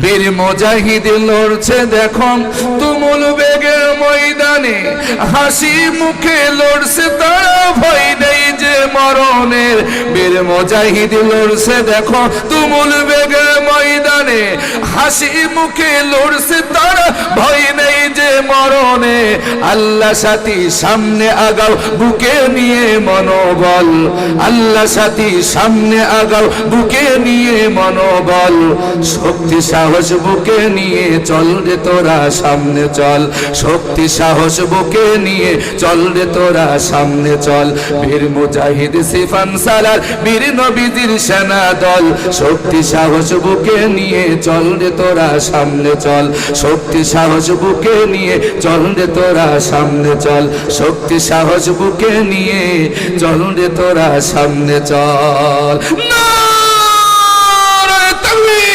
বীর মুজাহিদ লড়ছে দেখো তুমুল বেগের ময়দানে, হাসি মুখে লড়ছে তারা, ভয় নেই যে মরণের। বীর মুজাহিদ লড়ছে দেখো তুমুল বেগের ময়দানে, হাসি মুখে লড়ছে তারা, ভয় নেই যে মরণে। আল্লাহ সাথী সামনে আগাও বুকে নিয়ে মনোবল, আল্লাহ সাথী সামনে আগাও বুকে নিয়ে মনোবল। শক্তি সাহস বুকে নিয়ে চল রে তোরা সামনে চল, শক্তি সাহস বুকে নিয়ে চল রে তোরা সামনে চল। বীর মুজাহিদ সিফান সালার বীর নবীজির সেনা দল, শক্তি সাহস বুকে নিয়ে চল রে তোরা সামনে চল, শক্তি সাহস বুকে নিয়ে চল রে তোরা সামনে চল, শক্তি সাহস বুকে নিয়ে চল রে তোরা সামনে চল। নারায়ে তাকবীর।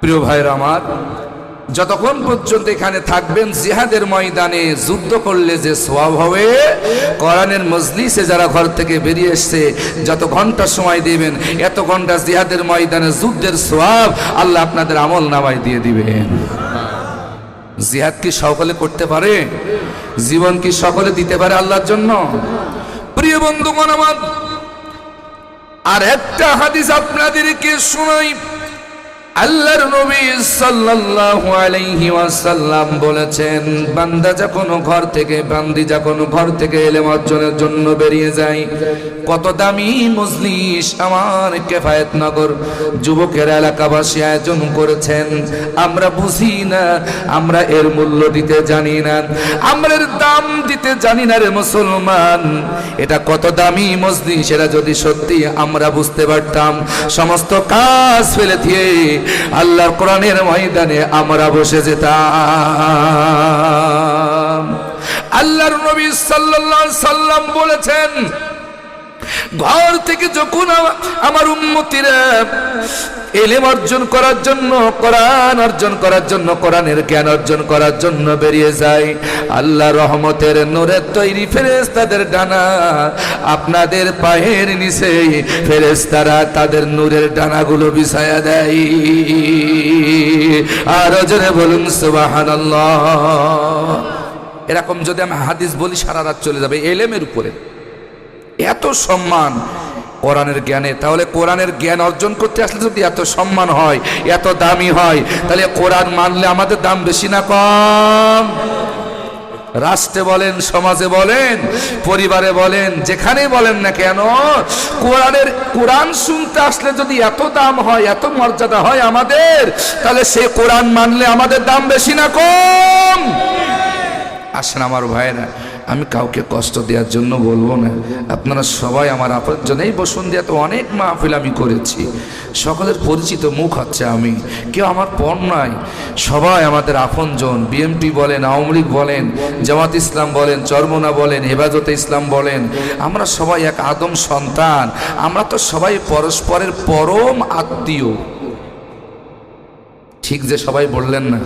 প্রিয় ভাইরা আমার, যতক্ষণ পর্যন্ত এখানে থাকবেন জিহাদের ময়দানে যুদ্ধ করলে যে সওয়াব হবে, কোরআনের মজলিসে যারা ঘর থেকে বেরিয়ে এসছে যত ঘন্টা সময় দিবেন, এত ঘন্টা জিহাদের ময়দানে যুদ্ধের সওয়াব আল্লাহ আপনাদের আমল নামায় দিয়ে দিবেন। জিহাদ কি সকলে করতে পারে? জীবন কি সকলে দিতে পারে আল্লাহর জন্য? প্রিয় বন্ধুগণ আমার, আর একটা হাদিস আপনাদেরকে শোনাই। আল্লাহর নবী সাল্লাল্লাহু আলাইহি ওয়াসাল্লাম বলেছেন, বান্দা যখন ঘর থেকে, বান্দি যখন ঘর থেকে ইলম অর্জনের জন্য বেরিয়ে যায়, কত দামি মজলিস আমার কিফায়েতনগর যুবকের এলাকাবাসী আয়োজন করেছেন। আমরা বুঝি না, আমরা এর মূল্য দিতে জানি না, আমরা এর দাম দিতে জানি না রে মুসলমান। এটা কত দামি মজলিস, এটা যদি সত্যি আমরা বুঝতে পারতাম, সমস্ত কাজ ফেলে দিয়ে আল্লাহর কোরআনের ময়দানে আমরা বসে যেতাম। আল্লাহর নবী সাল্লাল্লাহু আলাইহি সাল্লাম বলেছেন, ঘর থেকে যখন আমার উম্মতিরা ইলম অর্জন করার জন্য, কোরআন অর্জন করার জন্য, কোরআনের জ্ঞান অর্জন করার জন্য বেরিয়ে যায়, আল্লাহ রহমতের নূরের তৈরি ফেরেশতাদের ডানা আপনাদের পায়ের নিচে ফেরেশতারা তাদের নূরের ডানাগুলো বিছায়া দেয়। আর জোরে বলুন সুবহানাল্লাহ। এরকম যদি আমি হাদিস বলি সারা রাত চলে যাবে ইলমের উপরে। এত সম্মান কোরআনের জ্ঞানে, তাহলে কোরআনের জ্ঞান অর্জন করতে আসলে যদি এত সম্মান হয়, এত দামি হয়, তাহলে কোরআন মানলে আমাদের দাম বেশি না কম? রাষ্ট্রে বলেন, সমাজে বলেন, পরিবারে বলেন, যেখানেই বলেন না কেন, কোরআন শুনতে আসলে যদি এত দাম হয়, এত মর্যাদা হয় আমাদের, তাহলে সেই কোরআন মানলে আমাদের দাম বেশি না কম? আসেন আমার ভাইরা, আমি কাউকে কষ্ট দেওয়ার জন্য বলবো না, আপনারা সবাই আমার আপনজন। এই বসুন্ধরা তো অনেক মাহফিল আমি করেছি, সকলের পরিচিত মুখ হচ্ছে আমি, কেউ আমার পর নাই, সবাই আমাদের আপনজন। বিএনপি বলেন, আওয়ামী লীগ বলেন, জামাত ইসলাম বলেন, চরমোনা বলেন, হেফাজতে ইসলাম বলেন, আমরা সবাই এক আদম সন্তান, আমরা তো সবাই পরস্পরের পরম আত্মীয়। ঠিক যে সবাই বললেন না,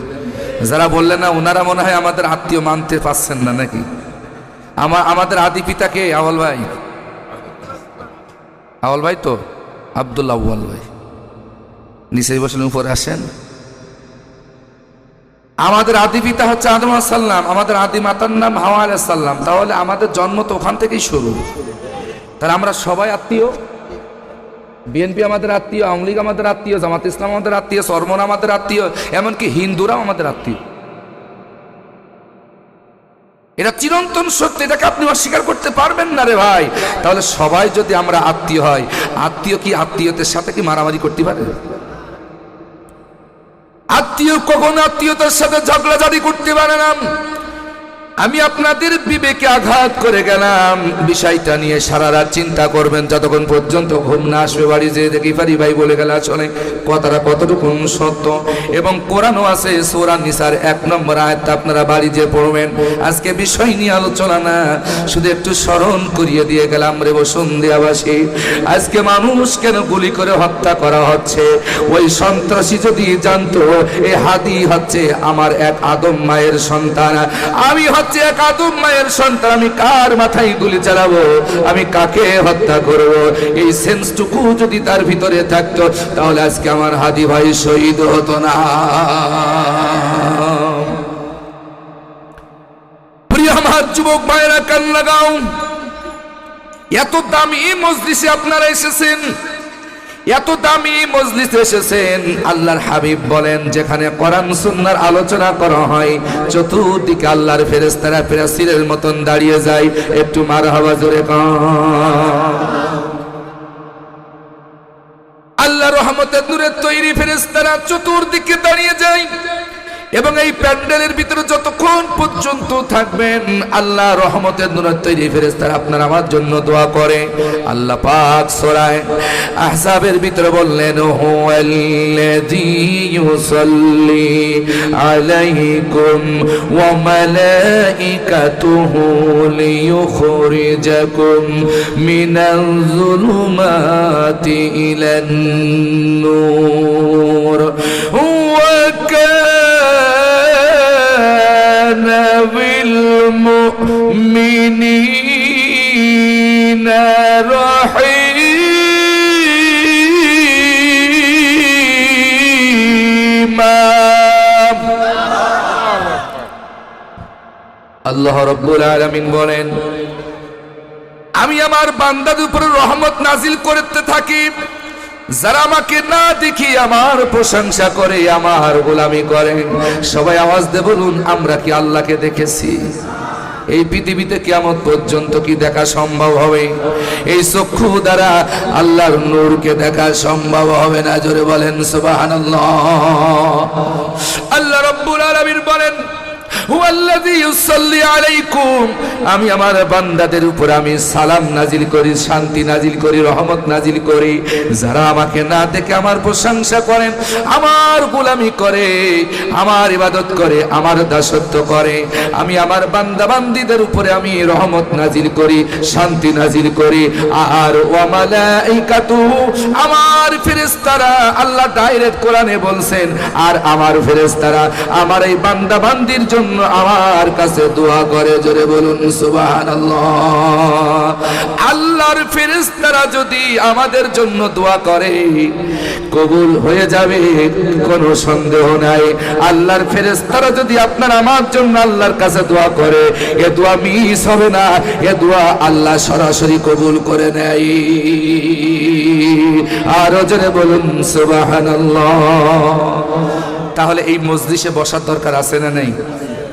যারা বললেন না ওনারা মনে হয় আমাদের আত্মীয় মানতে পারছেন না নাকি? আমাদের আদি পিতাকে আওয়াল ভাই, আওয়াল ভাই তো আব্দুল্লাহ আউয়াল ভাই, নিচে বসেন, উপরে আসেন। আমাদের আদি পিতা হচ্ছে আদম আলাইহিস সালাম, আমাদের আদি মাতার নাম হাওয়া আলাইহিস সালাম। তাহলে আমাদের জন্ম তো ওখান থেকেই শুরু। তাহলে আমরা সবাই আত্মীয়। বিএনপি আমাদের আত্মীয়, আওয়ামী লীগ আমাদের আত্মীয়, জামাত ইসলাম আমাদের আত্মীয়, চরমোনা আমাদের আত্মীয়, এমনকি হিন্দুরাও আমাদের আত্মীয়। এটা চিরন্তন সত্য, এটাকে আপনি অস্বীকার করতে পারবেন না রে ভাই। তাহলে সবাই যদি আমরা আত্মীয় হয়, আত্মীয় কি আত্মীয়তার সাথে কি মারামারি করতে পারে? আত্মীয় কখনো আত্মীয়তার সাথে ঝগড়াঝাড়ি করতে পারে না। আমি আপনাদের বিবেকে আঘাত করে গেলাম, বিষয়টা নিয়ে সারা রাত চিন্তা করবেন যতক্ষণ পর্যন্ত ঘুম না আসবে। বাড়ি যেয়ে দেখি ফারি ভাই বলে গেল আসলে কথাটা কতটুকু সত্য। এবং কোরআনও আছে সূরা নিসার 1 নম্বর আয়াতটা আপনারা বাড়ি যেয়ে পড়বেন। আজকে বিষয় নিয়ে আলোচনা না, শুধু একটু স্মরণ করিয়ে দিয়ে গেলাম রে বসুন্ধরাবাসী, আজকে মানুষ কেন গুলি করে হত্যা করা হচ্ছে। ওই সন্ত্রাসী যদি জানতো এই হাদি হচ্ছে আমার এক আদম মায়ের সন্তান, আমি হচ্ছে এক আদম মায়ের সন্তান, আমি কার মাথায় গুলি চালাবো, আমি কাকে হত্যা করব, এই সেন্সটুকু যদি তার ভিতরে থাকতো তাহলে আজকে আমার হাদি ভাই শহীদ হতো না। প্রিয় আমার যুবক ভাইরা, কান লাগাও। এত দামি মজলিসে আপনারা এসেছেন, এত দামি মজলিসে এসেছেন। আল্লাহর হাবিব বলেন, যেখানে কোরআন সুন্নাহর আলোচনা করা হয় চতুর্দিকে আল্লাহর ফেরেশতারা প্রাচীরের মতন দাঁড়িয়ে যায়। একটু মারহাবা জোরে কান। আল্লাহ রহমতের নূরের তৈরি ফেরেশতারা চতুর্দিকে দাঁড়িয়ে যায় এবং এই প্যান্ডেলের ভিতরে যতক্ষণ পর্যন্ত থাকবেন আল্লাহ রহমতের নূরের তৈরি ফেরেশতারা আপনার আমার জন্য দোয়া করে। আল্লাহ পাক সূরা আহজাবের ভিতরে বললেন, হুয়াল্লাযী ইউসাল্লি আলাইকুম ওয়া মালাইকাতুহু লিইখরিজাকুম মিনাল যুলুমাতি ইলান নূর ওয়া بالمؤمنين رحيما। আল্লাহ রাব্বুল আলামিন বলেন, আমি আমার বান্দাদের উপরে রহমত নাজিল করতে থাকি যারা আমাকে না দেখি আমার প্রশংসা করে, আমার গোলামি করে। সবাই আওয়াজ দিয়ে বলুন, আমরা কি আল্লাহকে দেখেছি? এই পৃথিবীতে কিয়ামত পর্যন্ত কি দেখা সম্ভব হবে? এই চক্ষু দ্বারা আল্লাহর নূরকে দেখা সম্ভব হবে না। জোরে বলেন সুবহানাল্লাহ। আল্লাহ রাব্বুল আলামিন বলেন, হুয়াল্লাযী ইউসাল্লি আলাইকুম, আমি আমার বান্দাদের উপর আমি সালাম নাজিল করি, শান্তি নাজিল করি, রহমত নাজিল করি যারা আমাকে না দেখে আমার প্রশংসা করেন, আমার গোলামি করে, আমার ইবাদত করে, আমার দাসত্ব করে। আমি আমার বান্দা বান্দীদের উপরে আমি রহমত নাজিল করি, শান্তি নাজিল করি। আর ওয়া মালাইকাতু, আমার ফেরেশতারা, আল্লাহ ডাইরেক্ট কোরআনে বলছেন, আর আমার ফেরেশতারা আমার এই বান্দা বান্দীর জন্য আমার কাছে দোয়া করে। জোরে বলুন সুবহানাল্লাহ। আল্লাহর ফেরেশতারা যদি আমাদের জন্য দোয়া করে কবুল হয়ে যাবে, কোনো সন্দেহ নাই। আল্লাহর ফেরেশতারা যদি আপনার আমার জন্য আল্লাহর কাছে দোয়া করে, এ দোয়া মিস হবে না, এ দোয়া আল্লাহ সরাসরি কবুল করে নেয়। আর জোরে বলুন সুবহানাল্লাহ। তাহলে এই মজলিসে বসার দরকার আছে না নেই?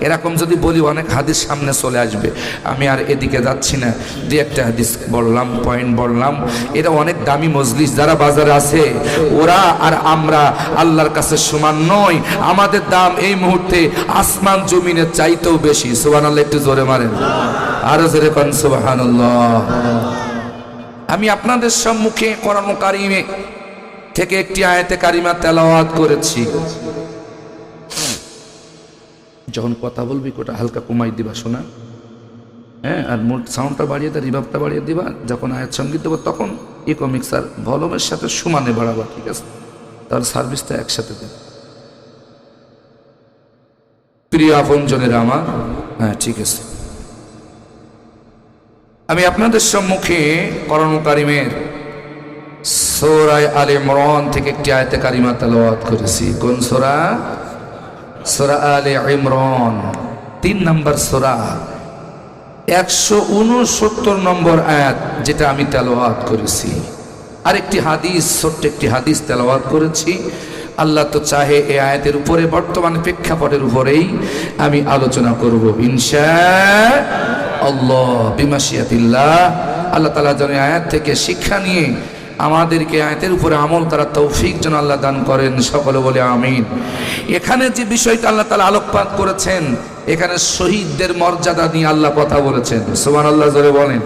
এরকম যদি বলি অনেক হাদিস সামনে চলে আসবে। আমি আর এদিকে যাচ্ছি না, দুই একটা হাদিস বললাম, পয়েন্ট বললাম। এটা অনেক দামি মজলিস, যারা বাজারে আছে ওরা আর আমরা আল্লাহর কাছে সমান নয়। আমাদের দাম এই মুহূর্তে আসমান জমিনের চাইতেও বেশি। সুবহানাল্লাহ, একটু জোরে মারেন, আরো জোরে কোন সুবহানাল্লাহ। আমি আপনাদের সম্মুখে কোরআন কারিমে থেকে একটি আয়াতে কারিমা তেলাওয়াত করেছি। যখন কথা বলবি কোটা হালকা কমাই দিবা, শোনা, হ্যাঁ, আর মোট সাউন্ডটা বাড়িয়ে দেয়, রিভাবটা বাড়িয়ে দিবা। যখন আয়াত সঙ্গীত দেবো তখন ইকো মিক্সার ভলিউমের সাথে সমানে বাড়াবা, ঠিক আছে? তাহলে সার্ভিসটা একসাথে দেবে। প্রিয় আপনজনেরা আমার, হ্যাঁ ঠিক আছে। আমি আপনাদের সম্মুখে কোরআন কারিমের সূরা আলে ইমরান থেকে একটি আয়াতে কারিমা তেলাওয়াত করেছি। কোন সূরা? সূরা আলে ইমরান 3 নম্বর সূরা, 169 নম্বর আয়াত, যেটা আমি তেলাওয়াত করেছি। আরেকটি হাদিস, ছোট্ট একটি হাদিস তেলাওয়াত করেছি। আল্লাহ তো চাহে এই আয়াতের উপরে, বর্তমান প্রেক্ষাপটের উপরেই আমি আলোচনা করব ইনশাআল্লাহ বিমাশিয়াতিল্লাহ। আল্লাহ তাআলা যেন আয়াত থেকে শিক্ষা নিয়ে আমাদেরকে আয়াতের উপরে আমল করার তৌফিক যেন আল্লাহ দান করেন। সকলে বলে আমিন। এখানে যে বিষয়টা আল্লাহ তাআলা আলোকপাত করেছেন, এখানে শহীদদের মর্যাদা নিয়ে আল্লাহ কথা বলেছেন। সুবহানাল্লাহ, জোরে বলেন।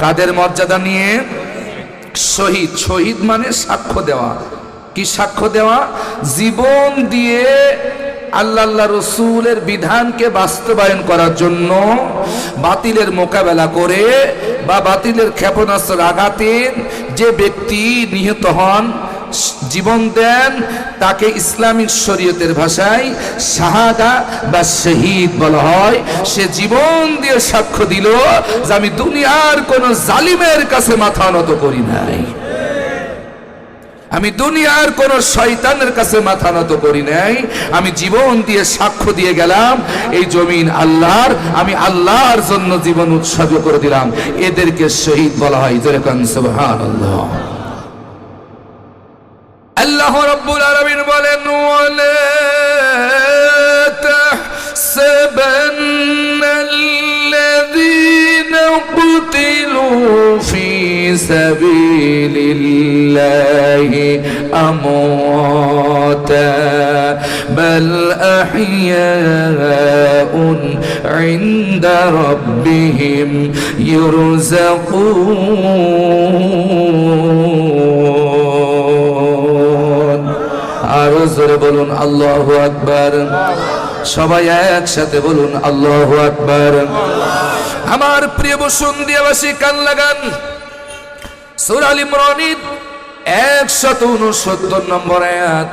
কাদের মর্যাদা নিয়ে? শহীদ। শহীদ মানে সাক্ষ্য দেওয়া। কি সাক্ষ্য দেওয়া? জীবন দিয়ে আল্লাহ রসুলের বিধানকে বাস্তবায়ন করার জন্য বাতিলের মোকাবেলা করে বা বাতিলের ক্ষেপণাস্ত্র আঘাতে যে ব্যক্তি নিহত হন, জীবন দেন, তাকে ইসলামিক শরীয়তের ভাষায় শাহাদা বা শহীদ বলা হয়। সে জীবন দিয়ে সাক্ষ্য দিল যে আমি দুনিয়ার কোন জালিমের কাছে মাথা নত করি নাই, আমি দুনিয়ার কোন শয়তানের কাছে মাথা নত করি নাই, আমি জীবন দিয়ে সাক্ষ্য দিয়ে গেলাম এই জমিন আল্লাহর, আমি আল্লাহর জন্য জীবন উৎসর্গ করে দিলাম। এদেরকে শহীদ বলা হয়। যেরকম সুবহানাল্লাহ। আল্লাহ রাব্বুল আলামিন বলেন, ওয়ালা তাহসাবান্নাল্লাযীনা কুতিলু ফি সাবিলিল্লাহি আমওয়াতা বাল আহইয়াউন ইনদা রাব্বিহিম ইরযাকুন। আরো জোরে বলুন আল্লাহু আকবার। সবাই একসাথে বলুন আল্লাহু আকবার। আমার প্রিয় বসুন্দিয়াবাসী কান লাগান, সূরা আল ইমরানের 169 নম্বর আয়াত।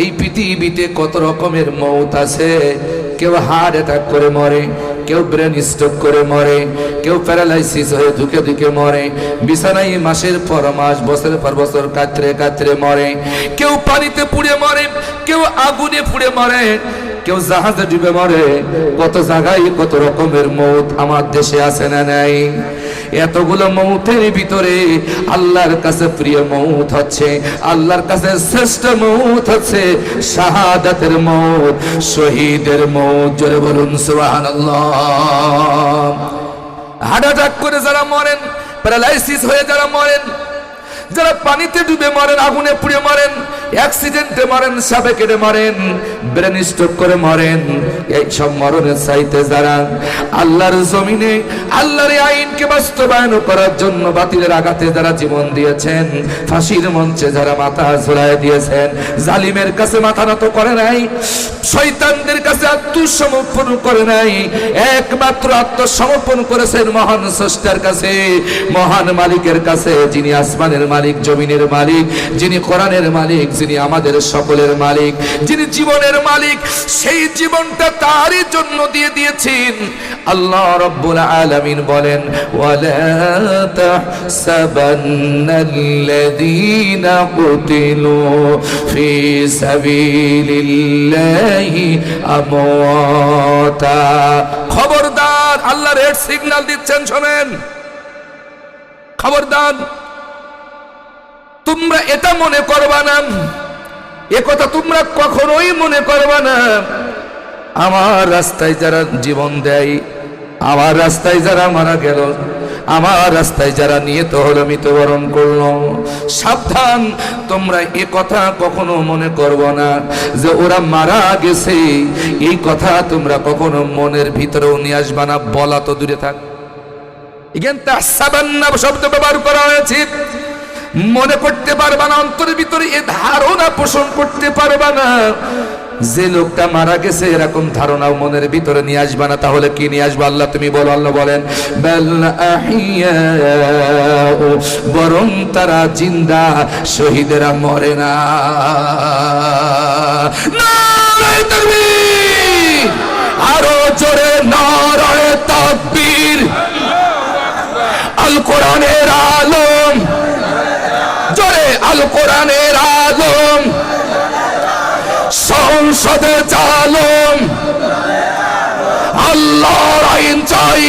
এই পৃথিবীতে কত রকমের মওত আছে। কেউ হার্ট অ্যাটাক করে মরে, কেউ ব্রেন স্ট্রোক করে মরে, কেউ প্যারালাইসিস হয়ে ধুকে ধুকে মরে, বিছানায় মাসের পর মাস বছরের পর বছর কাতরে কাতরে মরে, কেউ পানিতে পুড়ে মরে, কেউ আগুনে পুড়ে মরে, কেউ জাহাজে ডুবে মরে। কত জায়গায় কত রকমের মওত আমার দেশে আছে না নাই? এতগুলো মওতের ভিতরে আল্লাহর কাছে প্রিয় মওত হচ্ছে, আল্লাহর কাছে শ্রেষ্ঠ মওত হচ্ছে শাহাদাতের মওত, শহীদের মওত। জোরে বলুন সুবহানাল্লাহ। হার্ট অ্যাটাক করে যারা মরেন, প্যারালাইসিস হয়ে যারা মরেন, যারা পানিতে ডুবে মরেন, আগুনে পুড়ে মরেন, অ্যাক্সিডেন্টে মরেন, সাপে কেটে মরেন, ব্রেন স্ট্রোক করে মরেন, এই সব মরণের চাইতে যারা আল্লাহর জমিনে আল্লাহর আইনকে বাস্তবায়ন করার জন্য বাতিলের আঘাতে যারা জীবন দিয়েছেন, ফাঁসির মঞ্চে যারা মাথা ঝুলায় দিয়েছেন, জালিমের কাছে মাথা নত করে নাই, শয়তানদের কাছে আত্মসমর্পণ করে নাই, একমাত্র আত্মসমর্পণ করেছেন মহান স্রষ্টার কাছে, মহান মালিকের কাছে, যিনি আসমানের মালিক, জমিনের মালিক, যিনি কোরআনের মালিক, যিনি আমাদের সকলের মালিক, যিনি জীবনের মালিক। সেই জীবনটা তারই জন্য দিয়ে দিয়েছেন। আল্লাহ রাব্বুল আলামিন বলেন, ওয়ালা তাহসাবান্নাল্লাযীনা কুতিলু ফি সাবিলিল্লাহি আমওয়াতা। খবরদার, আল্লাহ রেড সিগন্যাল দিচ্ছেন, শোনেন, খবরদার, তোমরা এটা মনে করবা না, এ কথা তোমরা কখনোই মনে করবা না, আমার রাস্তায় যারা জীবন দেয়, আমার রাস্তায় যারা মারা গেল, আমার রাস্তায় যারা নিহত হলো, মৃত্যুবরণ করলো, সাবধান, তোমরা এ কথা কখনো মনে করবো না যে ওরা মারা গেছে। এই কথা তোমরা কখনো মনের ভিতরেও নিয়ে আসবা না। বলা তো দূরে থাক, এখানে তাহসাবান্না শব্দ ব্যবহার করা হয়েছে। মনে করতে পারবা না, অন্তরের ভিতরে এ ধারণা পোষণ করতে পারবা না যে লোকটা মারা গেছে, এরকম ধারণাও মনের ভিতরে নিয়ে আসবা না। তাহলে কি নিয়ে আসবা? আল্লাহ তুমি বলো, আল্লাহ বলেন, বাল আহইয়াউ, বরং তারা জিন্দা, শহীদেরা মরে না। নারায়ে তাকবীর, আরো জোরে নারায়ে তাকবীর। আল কোরআনের আলম, জোরে আল কোরআনের আলম, সংসদে জালম, আল্লাহর আইন চাই,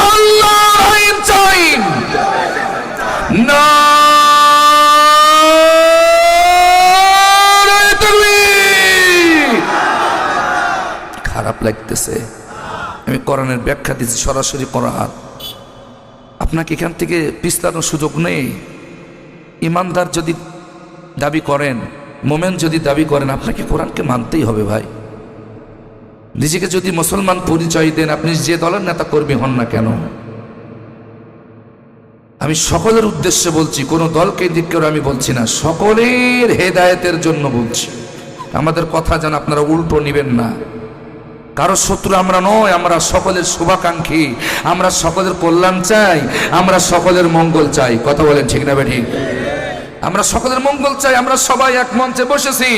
আল্লাহর আইন চাই। নারায়ে তাকবীর। খারাপ লাগতেছে, আমি কোরআনের ব্যাখ্যা দিচ্ছি, সরাসরি কোরআন। আপনাকে এখান থেকে পিছলানোর সুযোগ নেই। ইমানদার যদি দাবি করেন, মোমেন যদি দাবি করেন, আপনাকে কোরআনকে মানতেই হবে ভাই। নিজেকে যদি মুসলমান পরিচয় দেন, আপনি যে দলের নেতা কর্মী হন না কেন, আমি সকলের উদ্দেশ্যে বলছি, কোনো দলকে দিক করে আমি বলছি না, সকলের হেদায়েতের জন্য বলছি। আমাদের কথা যেন আপনারা উল্টো নেবেন না। কারো শত্রু আমরা নয়, আমরা সকলের শুভাকাঙ্ক্ষী, আমরা সকলের কল্যাণ চাই, আমরা সকলের মঙ্গল চাই। কথা বলেন ঠিক না ঠিক? আমরা সকলের মঙ্গল চাই, আমরা সবাই এক মঞ্চে বসেছি,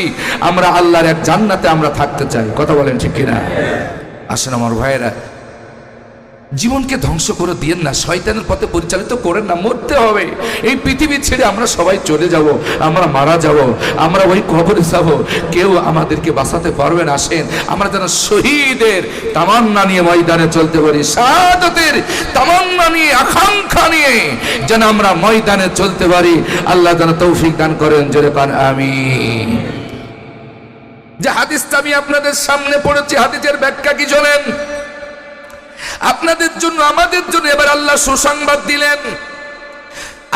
আমরা আল্লাহর এক জান্নাতে আমরা থাকতে চাই। কথা বলেন ঠিক কিনা? আসেন আমার ভাইয়েরা, জীবনকে ধ্বংস করে দিয়েন না, শয়তানের পথে পরিচালিত করেন না। মরতে হবে, এই পৃথিবী ছেড়ে আমরা সবাই চলে যাব, আমরা মারা যাব, আমরা ওই কবরে যাব, কেউ আমাদেরকে বাঁচাতে পারবে না। আসেন আমরা যেন শহীদের তামান্না নিয়ে ময়দানে চলতে পারি, শাহাদাতের তামান্না নিয়ে, আকাঙ্ক্ষা নিয়ে যেন আমরা ময়দানে চলতে পারি। আল্লাহ যেন তৌফিক দান করেন, জোরে পান আমিন। যে হাদিসটা আমি আপনাদের সামনে পড়েছি, হাদিসের ব্যাখ্যা কি জানেন? আপনাদের জন্য, আমাদের জন্য এবার আল্লাহ সুসংবাদ দিলেন।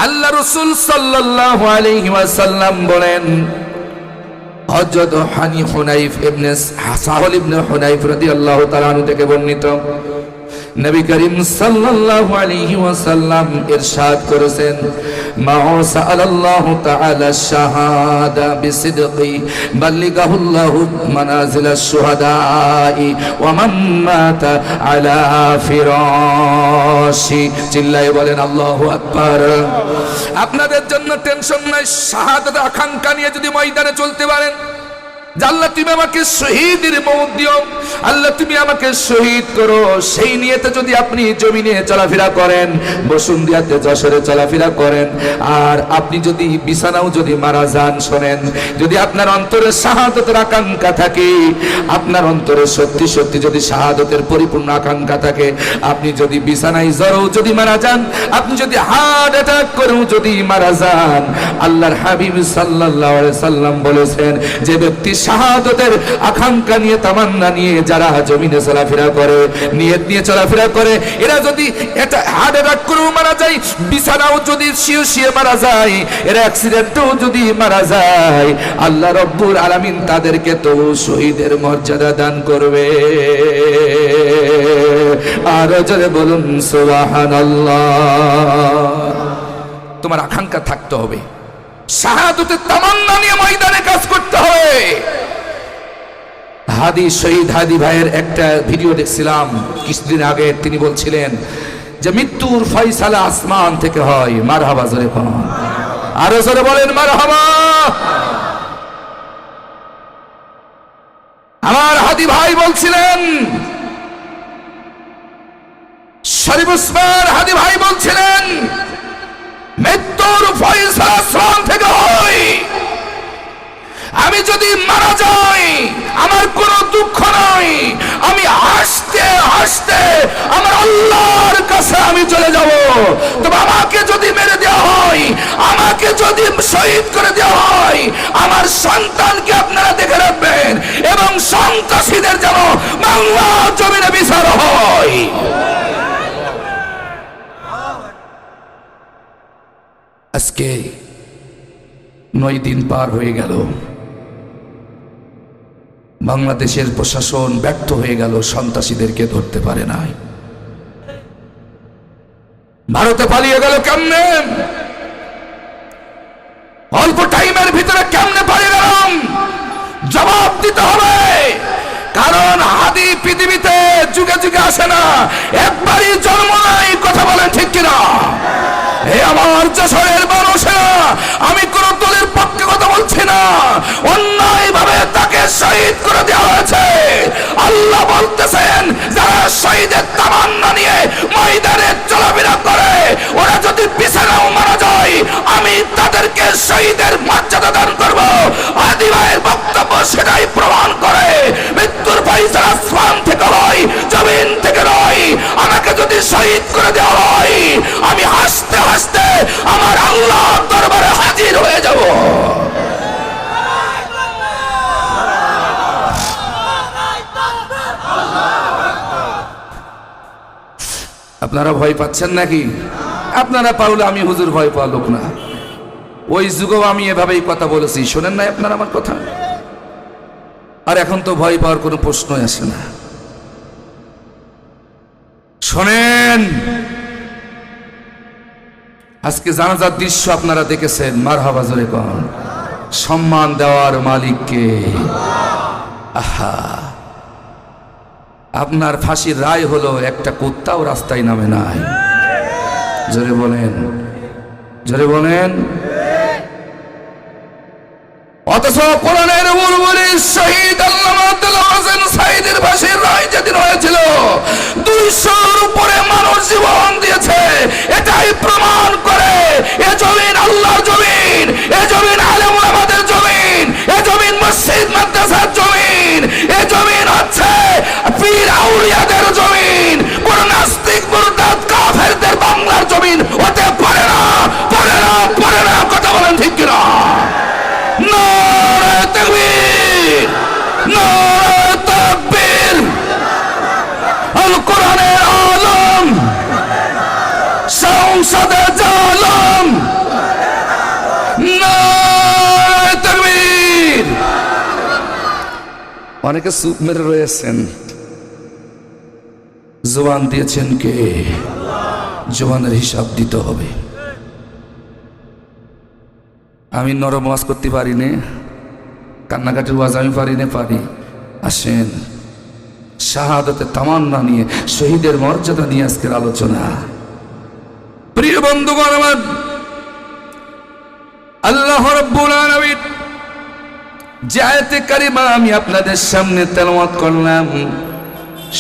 আল্লাহ রাসূল সাল্লাল্লাহু আলাইহি ওয়াসাল্লাম বলেন, হযরত হুনাইফ ইবনে সাহল ইবনে হুনাইফ রাদিয়াল্লাহু তাআলা আনহু থেকে বর্ণিত, নবী করিম সাল্লাল্লাহু আলাইহি ওয়াসাল্লাম ইরশাদ করেছেন, মা সাআলাল্লাহু তাআলা শাহাদা বিসিদকি বাল্লিগাহুল্লাহু মানাজিলাশ শুহাদাই ওয়া মান মাতা আলা ফিরাশি। চিল্লায়ে বলেন আল্লাহু আকবার। আপনাদের জন্য টেনশন নাই, শাহাদাতের আকাঙ্ক্ষা নিয়ে যদি ময়দানে চলতে পারেন, আল্লাহ তুমি আমাকে শহীদের মওত দিও, আল্লাহ তুমি আমাকে শহীদ করো, সেই নিয়তে যদি আপনি জমিনে চলাফেরা করেন, বসুন্দিয়াতে যশোরে চলাফেরা করেন, আর আপনি যদি বিছানাও যদি মারা যান, শোনেন, যদি আপনার অন্তরে শাহাদাতের আকাঙ্ক্ষা থাকে, আপনার অন্তরে সত্যি সত্যি যদি শাহাদাতের পরিপূর্ণ আকাঙ্ক্ষা থাকে, আপনি যদি বিছানায় জ্বরেও যদি মারা যান, আপনি যদি হার্ট অ্যাটাক করেও যদি মারা যান, আল্লাহর হাবিব সাল্লাল্লাহু আলাইহি সাল্লাম বলেছেন, যে ব্যক্তি শাহাদাতের আকাঙ্ক্ষা নিয়ে, তামান্না নিয়ে যারা জমিনে চলাফেরা করে, নিয়ত নিয়ে চলাফেরা করে, এরা যদি এটা হার্ট অ্যাটাক করেও মারা যায়, বিছানাও যদি শুয়ে মারা যায়, এরা অ্যাক্সিডেন্টেও যদি মারা যায়, আল্লাহ রব্বুল আলামিন তাদেরকে তো শহীদের মর্যাদা দান করবে। আর জোরে বলুন সুবহানাল্লাহ। তোমার আকাঙ্ক্ষা থাকতে হবে, শাহাদাতের তামান্না নিয়ে ময়দানে কাজ করতে হবে। হাদি শহীদ হাদি ভাইয়ের একটা ভিডিও দেখছিলাম কিছুদিন আগে, তিনি বলছিলেন যে মৃত্যুর ফয়সালা আসমান থেকে হয়। মারহাবা, জোরে বলেন, আরো জোরে বলেন মারহাবা। আমার হাদি ভাই বলছিলেন, শরীফ উসমান হাদি ভাই বলছিলেন, মৃত্যুর ফয়সালা আসমান থেকে হয়। আমি যদি মারা যাই আমার কোনো দুঃখ নাই, আমি হাসতে হাসতে আমার আল্লাহর কাছে আমি চলে যাব। তবে আমাকে যদি মেরে দেওয়া হয়, আমাকে যদি শহীদ করে দেওয়া হয়, আমার সন্তানকে আপনারা দেখে রাখবেন, এবং সন্ত্রাসীদের যেন বাংলা জমিনে বিচার হয়। আজকে 9 দিন পার হয়ে গেল, বাংলাদেশের প্রশাসন ব্যর্থ হয়ে গেল, সন্ত্রাসীদেরকে ধরতে পারে নাই। ভারতে পালিয়ে গেল কেমনে? অল্প টাইমের ভিতরে কেমনে পালিয়ে গেলাম? জবাব দিতে হবে। কারণ হাদি পৃথিবীতে যুগে যুগে আসে না, একবারই জন্ম নাই। কথা বলেন ঠিক কিনা? এই আমার যশোরের মানুষেরা, আমি কোন দলের পক্ষে কথা বলছি না, অন্যায় ভাবে তাকে শহীদ করে দেওয়া হয়েছে। আল্লাহ বলতেছেন, যারা শহীদের তামান্না নিয়ে ময়দানে চলাফেরা করে, ওরা যদি বিছানাও মারা যায়, আমি তাদেরকে শহীদের মর্যাদা দান করব। আদি ভাইয়ের বক্তব্য সেটাই প্রমাণ করে। মৃত্যুর ফয়সালা আসমান থেকে হয়, জমিন থেকে নয়। আমাকে যদি শহীদ করে দেওয়া হয়, আমি হাসতে হাসতে আমার আল্লাহর দরবারে হাজির হয়ে যাব। আপনারা ভয় পাচ্ছেন নাকি? আপনারা পারলে আমি হুজুর ভয় পাওয়া লোক না। ওই যুগেও আমি এভাবেই কথা বলেছি, শোনেন নাই আপনারা আমার কথা? আর এখন তো ভয় পাওয়ার কোনো প্রশ্নই আসে না। শোনেন, আজকে জানাজার দৃশ্য আপনারা দেখেছেন। মারহাবা, জোরে কোন। সম্মান দেওয়ার মালিককে। আহা, আপনার ফাঁসির রায় হলো একটা কুত্তাও রাস্তায় নামে নাই। জোরে বলেন, জোরে বলেন। অথচ কোরআনের বুলবুলি শহীদ আল্লামা আব্দুল হোসেন সাঈদীর ফাঁসির রায় যেদিন হয়েছিল 200-র উপরে মানুষ জীবন দিয়েছে। এটাই প্রমাণ করে এ জমিন আল্লাহর জমিন, এ জমিন আলেম ওলামাদের জমিন, এ জমিন মসজিদ মাদ্রাসার জমিন, এ জমিন হচ্ছে পীর আউলিয়াদের জমিন। কোন নাস্তিক মুরতাদ কাফেরদের বাংলার জমিন হতে পারে না, পারে না, পারে না। কথা বলেন ঠিক কিনা? নারে তাকবীর, নারে তাকবীর। আল কোরআনের আলম, সংসদে জালম, নারে তাকবীর। অনেকে চুপ মেরে রয়েছেন। জবান দিয়েছেন কে? জবানের হিসাব দিতে হবে। আমি নরম ওয়াজ করতে পারি না, কান্নাকাটির ওয়াজ আমি পারি না, পারি। আসেন শাহাদাতের তামান্না নিয়ে, শহীদের মর্যাদা নিয়ে আজকের আলোচনা। প্রিয় বন্ধুগণ আমার, আল্লাহ রাব্বুল আলামিন যে আয়াতে কারিমা আমি আপনাদের সামনে তেলাওয়াত করলাম,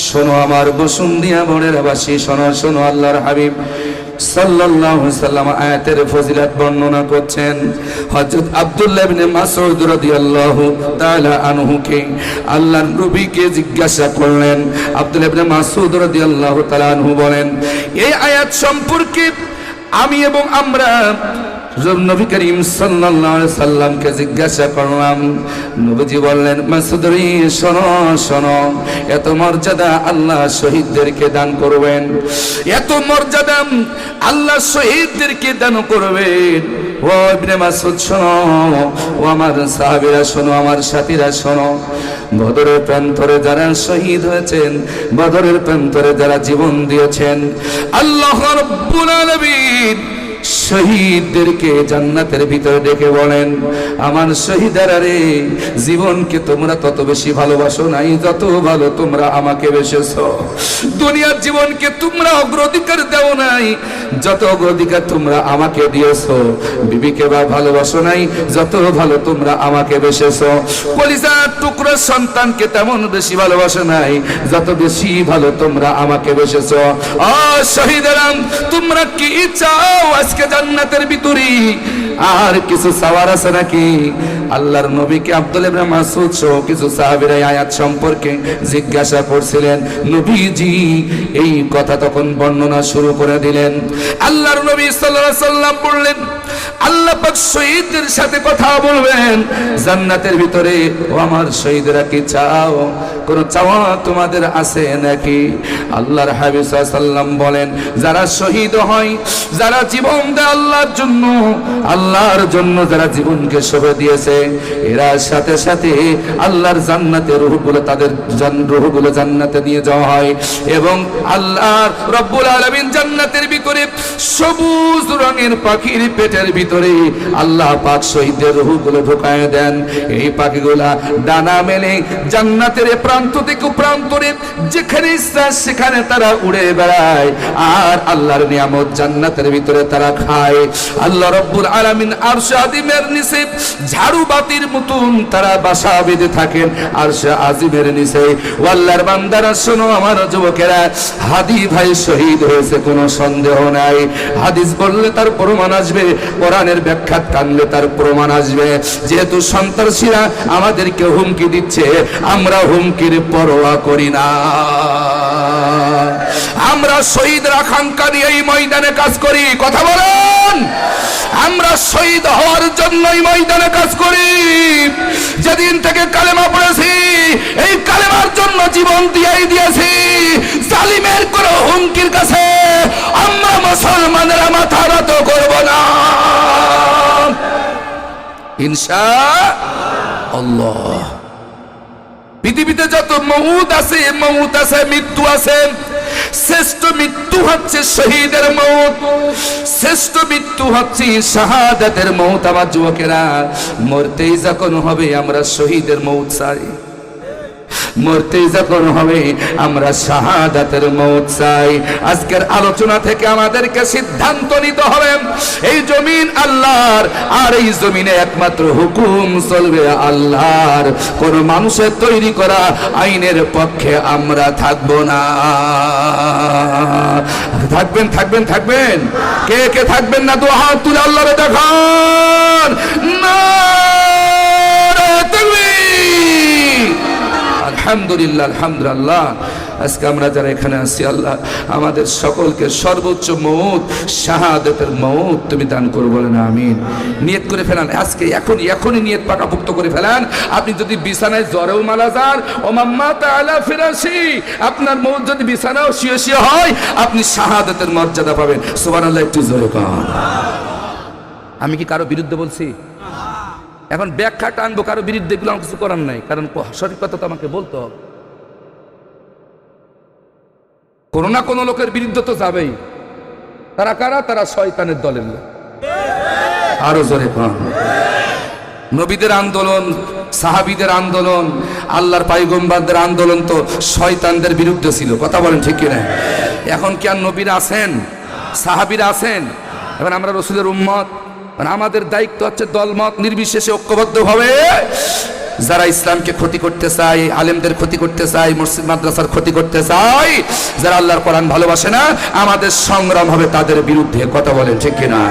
শোনো আমার বসুন্ধিয়া বোনের বাসী, শোনো শোনো। আল্লাহর হাবিব সাল্লাল্লাহু আলাইহি সাল্লাম আয়াতের ফজিলত বর্ণনা করছেন। হযরত আব্দুল্লাহ ইবনে মাসউদ রাদিয়াল্লাহু তাআলা আনহুকে আল্লাহর নবীকে জিজ্ঞাসা করলেন। আব্দুল্লাহ ইবনে মাসউদ রাদিয়াল্লাহু তাআলা আনহু বলেন, এই আয়াত সম্পর্কে আমি এবং আমরা নবী করিম সাল্লাল্লাহু আলাইহি সাল্লামকে জিজ্ঞাসা করলাম। নবীজি বললেন, মাসউদ রে শোনো শোনো, এত মর্যাদা আল্লাহ শহীদদেরকে দান করবেন, এত মর্যাদা আল্লাহ শহীদদেরকে দান করবেন। ও ইবনে মাসউদ শোনো, ও আমার সাহাবীরা শোনো, আমার সাথীরা শোনো। বদরের প্রান্তরে যারা শহীদ হয়েছেন, বদরের প্রান্তরে যারা জীবন দিয়েছেন, আল্লাহ রাব্বুল আলামিন শহীদদেরকে জান্নাতের ভিতরে ডেকে বলেন, আমার শহীদারা রে, জীবনকে তোমরা তত বেশি ভালোবাসো নাই যত ভালো তোমরা আমাকে বেসেছো। দুনিয়ার জীবনকে তোমরা অগ্রাধিকার দাও নাই যত অগ্রাধিকার তোমরা আমাকে দিয়েছো। বিবিকে বা ভালোবাসো নাই যত ভালো তোমরা আমাকে বেসেছো। কলিজার টুকরো সন্তানকে তেমন বেশি ভালোবাসো নাই যত বেশি ভালো তোমরা আমাকে বেসেছো। ও শহীদেরা, তোমরা কি চাও আজকে জান্নাতের ভিতরে? আর কিছু চাওয়ার আছে নাকি? আল্লাহর নবীকে আব্দুল্লাহ ইবনে মাসউদ সহ কিছু সাহাবীরা আয়াত সম্পর্কে জিজ্ঞাসা করছিলেন। নবীজি এই কথা তখন বর্ণনা শুরু করে দিলেন। আল্লাহর নবী সাল্লাল্লাহু আলাইহি সাল্লাম বললেন, আল্লাহ পাক শহীদদের সাথে কথা বলবেন জান্নাতের ভিতরে। ও আমার শহীদরা, কি চাও? কোন চাওয়া তোমাদের আছে নাকি? আল্লাহর হাবিব সাল্লাল্লাহু আলাইহি সাল্লাম বলেন, যারা শহীদ হয়, যারা জীবন দেয় আল্লাহর জন্য, আল্লাহর জন্য যারা জীবনকে সঁপে দিয়েছে, এরা সাথে সাথে আল্লাহর জান্নাতের রূহগুলো, তাদের রূহগুলো জান্নাতে নিয়ে যাওয়া হয়। এবং আল্লাহ রব্বুল আলামিন জান্নাতের ভিতরে সবুজ রঙের পাখির পেটের ভিতরে আল্লাহ পাক শহীদদের রূহগুলো ঢোকায় দেন। এই পাখিগুলা ডানা মেলে জান্নাতের প্রান্ত থেকে প্রান্তরে যেখানে ইচ্ছা সেখানে তারা উড়ে বেড়ায়, আর আল্লাহর নিয়ামত জান্নাতের ভিতরে তারা খায়। আল্লাহ রব্বুল আলামিন আরশে আজিমের নিচে ঝাড়ু বাতির মতন তারা বাসা বেঁধে থাকেন আরশে আজিমের নিচে। ও আল্লাহর বান্দারা শোনো আমার যুবকেরা, হাদি ভাই শহীদ হয়েছে কোনো সন্দেহ নাই। হাদিস বললে তার প্রমাণ আসবে, কোরআনের ব্যাখ্যা টানলে তার প্রমাণ আসবে। যেহেতু সন্ত্রাসীরা আমাদেরকে হুমকি দিচ্ছে, আমরা হুমকির পরোয়া করি না। আমরা শহীদরা আকাঙ্ক্ষা নিয়ে এই ময়দানে কাজ করি। কথা বলেন, আমরা শহীদ হওয়ার জন্যই ময়দানে কাজ করি। যেদিন থেকে কালেমা পড়েছি, এই কালেমার জন্য জীবন দিয়েই দিয়েছি। জালিমের কোন হুমকির কাছে আমরা মুসলমানেরা মাথা নত করব না ইনশাআল্লাহ। পৃথিবীতে যত মউত আছে, মৃত্যু আছে, শ্রেষ্ঠ মৃত্যু হচ্ছে শহীদের মউত, শ্রেষ্ঠ মৃত্যু হচ্ছে শাহাদাতের মউত। আমার যুবকেরা, মরতেই যখন হবে আমরা শহীদের মউত চাই। মরতেই যখন হবে আমরা শাহাদাতের মওত চাই। আজকের আলোচনা থেকে আমাদেরকে সিদ্ধান্ত নিতে হবে এই জমিন আল্লাহর, আর এই জমিনে একমাত্র হুকুম চলবে আল্লাহর। কোন মানুষের তৈরি করা আইনের পক্ষে আমরা থাকব না। থাকবেন থাকবেন থাকবেন, কে কে থাকবেন না? দু হাত তুলে আল্লাহরে দেখান। আলহামদুলিল্লাহ আলহামদুলিল্লাহ। আজকে আমরা যারা এখানে আছি আল্লাহ আমাদের সকলকে সর্বোচ্চ মওত শাহাদাতের মওত তুমি দান করো, বলেন আমিন। নিয়ত করে ফেলান আজকে, এখনই নিয়ত পাকাপোক্ত করে ফেলান। আপনি যদি বিছানায় জ্বরেও মারা যান, ও মাম্মা তাআলা ফিরাশি, আপনার মওত যদি বিছানাও শুয়ে হয় আপনি শাহাদাতের মর্যাদা পাবেন। সুবহানাল্লাহ, একটু জোরে কান। আমি কি কারো বিরুদ্ধে বলছি? এখন ব্যাখ্যা টানবো কারো বিরুদ্ধে, এগুলো আমার কিছু করার নাই, কারণ সঠিক কথা তো আমাকে বলতে হবে। কোনো না কোনো লোকের বিরুদ্ধে তো যাবেই। তারা কারা? তারা শয়তানের দলের লোক। আরো জোরে কান। নবীদের আন্দোলন, সাহাবীদের আন্দোলন, আল্লাহর পয়গম্বরদের আন্দোলন তো শয়তানদের বিরুদ্ধে ছিল। কথা বলেন ঠিক কিনা? এখন কি আর নবীরা আছেন, সাহাবীরা আছেন? এখন আমরা রাসূলের উম্মত, আমাদের দায়িত্ব হচ্ছে দলমত নির্বিশেষে ঐক্যবদ্ধভাবে যারা ইসলামকে ক্ষতি করতে চায়, আলেমদের ক্ষতি করতে চায়, মসজিদ মাদ্রাসার ক্ষতি করতে চায়, যারা আল্লাহর কোরআন ভালোবাসে না, আমাদের সংগ্রাম হবে তাদের বিরুদ্ধে। কথা বলেন ঠিক কিনা?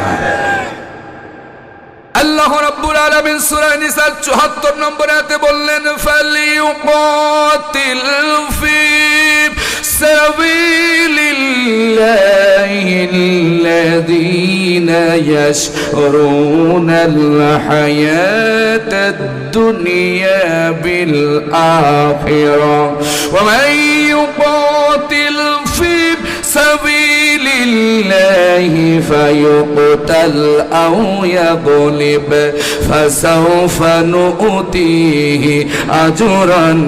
আল্লাহ রাব্বুল আলামিন সূরা নিসার ৭৪ নম্বর আয়াতে বললেন, ফালিউকাতিল ফি সাবিলিল্লাহিল্লাযীনা ইয়াশরুনাল হায়াতাদ দুনিয়া বিল আখিরাহ ওয়া মান ইউকাতিল ফি সাবিলিল্লাহি ফায়ুকতাল আও ইয়াগলিব ফাসাউফা নুতিহি আজরান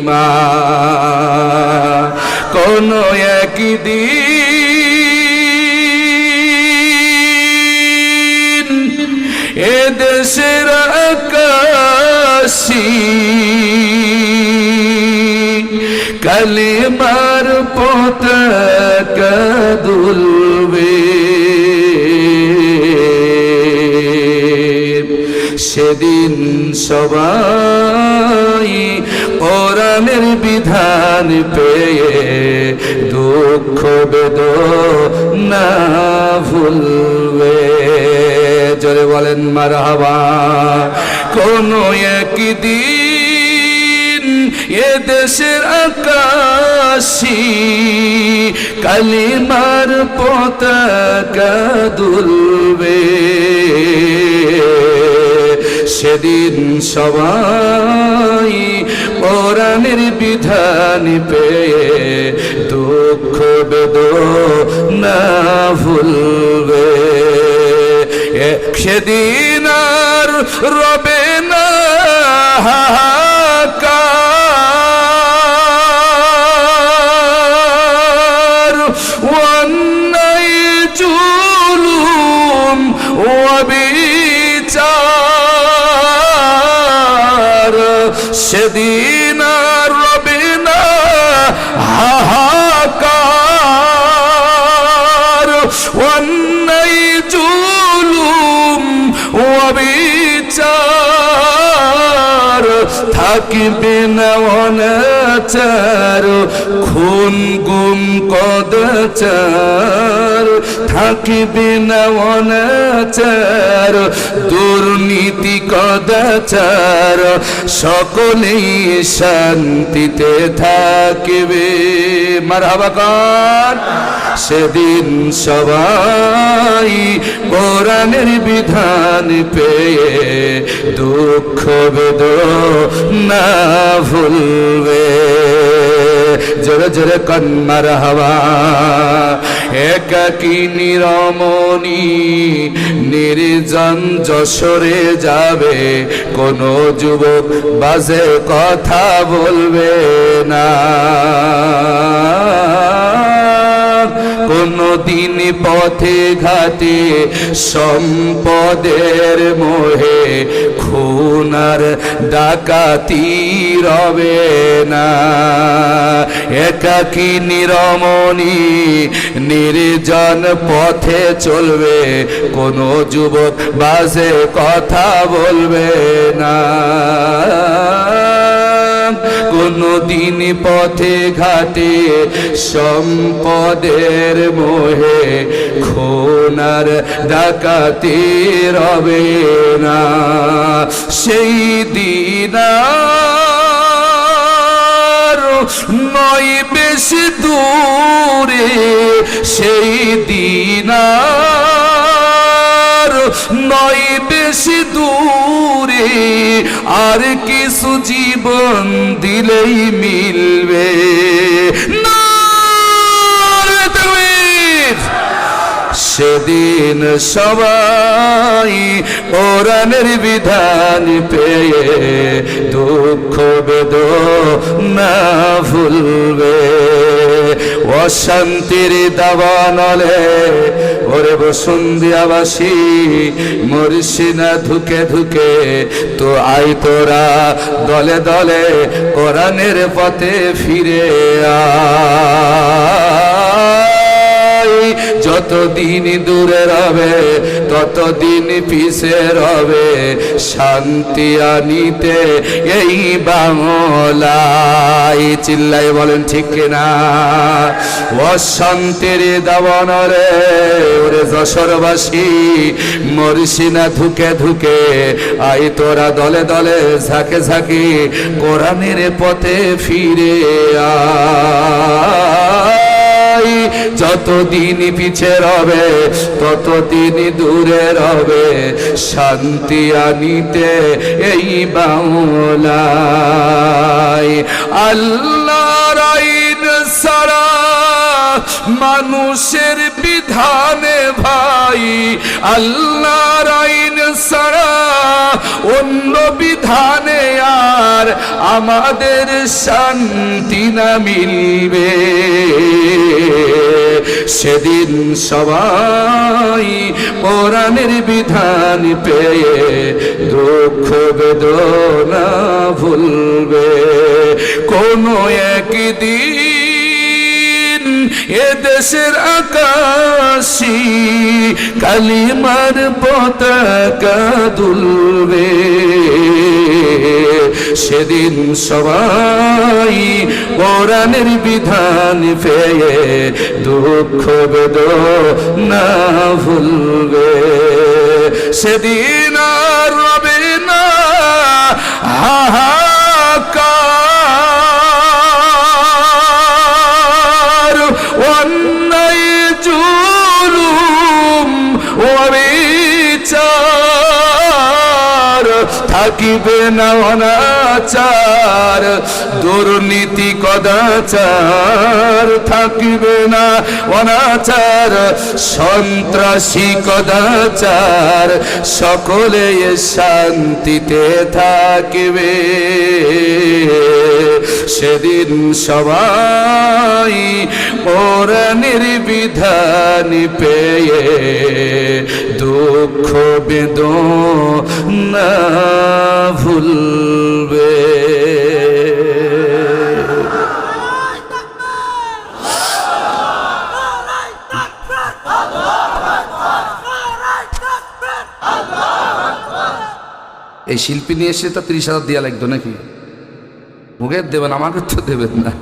আযীমা। কোন একদিন এদেশের আকাশী কালিমার পতাকা দুলবে, সেদিন সবাই কোরআনের বিধান পেয়ে দুঃখ বেদনা ভুলবে। জোরে বলেন মারহাবা। কোন একদিন এ দেশের আকাশী কালিমার পতাকা দুলবে, সেদিন সবাই কোরআনের বিধান পেয়ে দুঃখ বেদনা ভুলবে। সেদিন আর রবে না হাহাকার, অন্যায় জুলুম অবিচার, সেদিন আর রবে না হাহাকার, অন্যায় জুলুম অবিচার, থাকিবে না অনাচার, খুন গুম কদাচার, থাকিবে না অনাচার, দুর্নীতি কদাচার, সকলেই শান্তিতে থাকিবে। মারহাবা কান। সেদিন সবাই কোরআনের বিধান পেয়ে দুঃখ বেদনা ভুলবে। জোরে জোরে কান মারহাবা। একাকী নিরমণি নির্জন যশোরে যাবে, কোন যুবক বাজে কথা বলবে না, কোন দিন পথে ঘাটে সম্পদের মোহে খুন আর ডাকাতি রবে না। একাকী নিরমণী নির্জন পথে চলবে, কোনো যুবক বাজে কথা বলবে না। কোনো দিন পথে ঘাটে সম্পদের মোহে খুন আর ডাকাতি রবে না। সেই দিন নয় বেশি দূরে, সেই দিন নয় বেশি দূরে, আর কিছু জীবন দিলেই মিলবে। সেদিন সবাই কোরআনের বিধান পেয়ে দুঃখ বেদনা ভুলবে। অশান্তির দাবানলে ওরে বসুন্ধিয়াবাসী মরিসিনা ধুকে ধুকে, তো আই তোরা দলে দলে কোরআনের পথে ফিরে যতদিন দূরে রবে ততদিন পিছে রবে, শান্তি আনিতে এই বাংলায়। চিল্লাই বলেন ঠিক কিনা? অশান্তির দাবানলে ওরে যশোরবাসী মরিসিনা ধুকে ধুকে, আই তোরা দলে দলে ঝাঁকে ঝাঁকে কোরআনের পথে ফিরে যতদিন পিছে রবে ততদিন দূরে রবে, শান্তি আনিতে এই বাংলায়। আল্লাহর আইন ছাড়া মানুষের বিধানে ভাই, আল্লাহর আইন ছাড়া অন্য বিধানে আর আমাদের শান্তি না মিলবে। সেদিন সবাই কোরআনের বিধান পেয়ে দুঃখ বেদনা ভুলবে। কোনো একদিন এ দেশের আকাশী কালিমার পতাকা দুলবে। সেদিন সবাই কোরআনের বিধান পেয়ে দুঃখ বেদনা ভুলবে। সেদিন আর রবে না হাহাকার, অন্যায় জুলুম অবিচার, থাকিবে না অনাচার দুর্নীতি কদাচার, থাকিবে না অনাচার সন্ত্রাসী কদাচার, সকলে শান্তিতে থাকিবে। সেদিন সবাই কোরআনের বিধান পেয়ে দুঃখ বেদনা ভুলবে। এই শিল্পী নিয়ে এসে তো 30,000 দেওয়া লাগতো নাকি? মুখের দেবেন, আমাকে তো দেবেন না।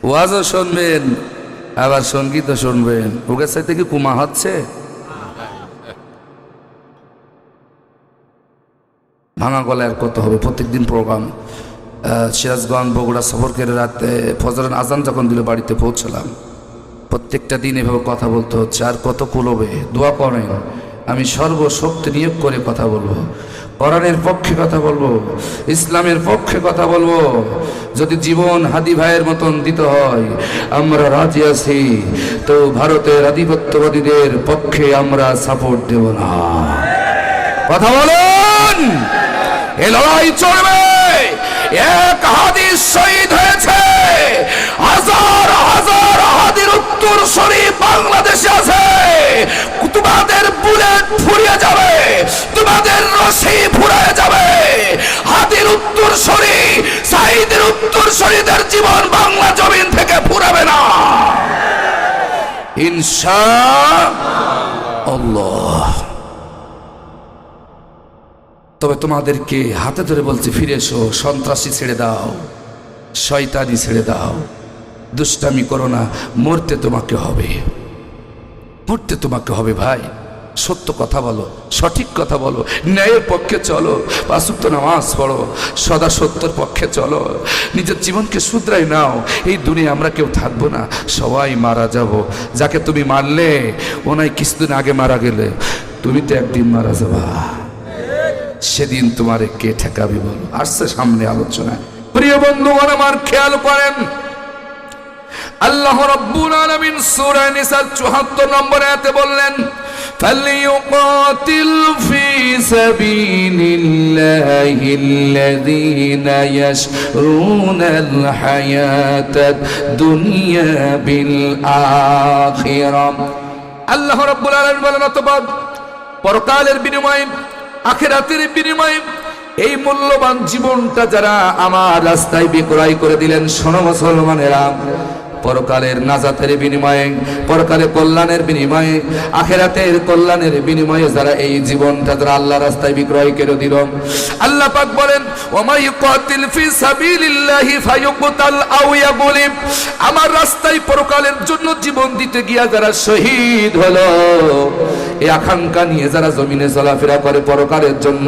ওয়াজও শুনবেন আবার সঙ্গীতও শুনবেন, ওকে সাথে কি কুমা হচ্ছে? ভাঙা গলায় আর কত হবে? প্রত্যেকদিন প্রোগ্রাম সিরাজগঞ্জ বগুড়া সফর করে রাতে ফজরের আজান যখন দিল বাড়িতে পৌঁছলাম, প্রত্যেকটা দিন এভাবে কথা বলতে হচ্ছে। আর কত কুলবে? দোয়া করেন, আমি সর্বশক্তি নিয়োগ করে কথা বলবো, কোরআনের পক্ষে কথা বলবো, ইসলামের পক্ষে কথা বলবো। যদি জীবন হাদি ভাইয়ের মতন দিতে হয় আমরা রাজি আছি, তো ভারতের আধিপত্যবাদীদের পক্ষে আমরা সাপোর্ট দেব না। কথা বলুন, এ লড়াই চলবে। এক হাদিস শহীদ হয়েছে, হাজার হাজার হাদির উত্তর শরীফ শহীদের জীবন বাংলা জমিন থেকে ফুরাবে না ইনশাআল্লাহ। তবে তোমাদেরকে হাতে ধরে বলছি, ফিরে এসো, সন্ত্রাসী ছেড়ে দাও, শয়তানি ছেড়ে দাও, দুষ্টামি করো না। মরতে তোমাকে হবে, মরতে তোমাকে হবে ভাই। সত্য কথা বলো, সঠিক কথা বলো, ন্যায়ের পক্ষে চলো, পাঁচ ওয়াক্ত নামাজ পড়ো, সদা সত্যের পক্ষে চলো, নিজের জীবনকে শুধরাই নাও। এই দুনিয়া আমরা কেউ থাকবো না, সবাই মারা যাব। যাকে তুমি মারলে ও নাই কিছুদিন আগে মারা গেলে, তুমি তো একদিন মারা যাবা। সেদিন তোমারে কে ঠেকাবি বলো? আসছে সামনে আলোচনা। প্রিয় বন্ধুগণ আমার, খেয়াল করেন, আল্লাহ রাব্বুল আলামিন সূরা নিসার ৭৪ নম্বর আয়াতে বললেন, فَلْيُقَاتِلْ فِي سَبِيلِ اللَّهِ الَّذِينَ يَشْرُونَ الْحَيَاةَ الدُّنْيَا بِالْآخِرَةِ। আল্লাহ রাব্বুল আলামিন বলেন, অতঃপর পরকালের বিনিময়ে, আখিরাতের বিনিময়ে এই মূল্যবান জীবনটা যারা আমার রাস্তায় বিক্রয় করে দিলেন, শোনো মুসলমানেরা, পরকালের নাজাতের বিনিময়ে, পরকালে কল্যাণের বিনিময়ে, আখিরাতের কল্যাণের বিনিময়ে যারা এই জীবনটা যারা আল্লাহ রাস্তায় বিক্রয় করে দিল, আল্লাহ পাক বলেন, ওয়া ইউকাতিল ফি সাবিলিল্লাহি ফায়ুকতাল আও ইয়াগলিব। আমার রাস্তায় পরকালের জন্য জীবন দিতে গিয়া যারা শহীদ হলো, এই আকাঙ্ক্ষা নিয়ে যারা জমিনে চলাফেরা করে পরকালের জন্য,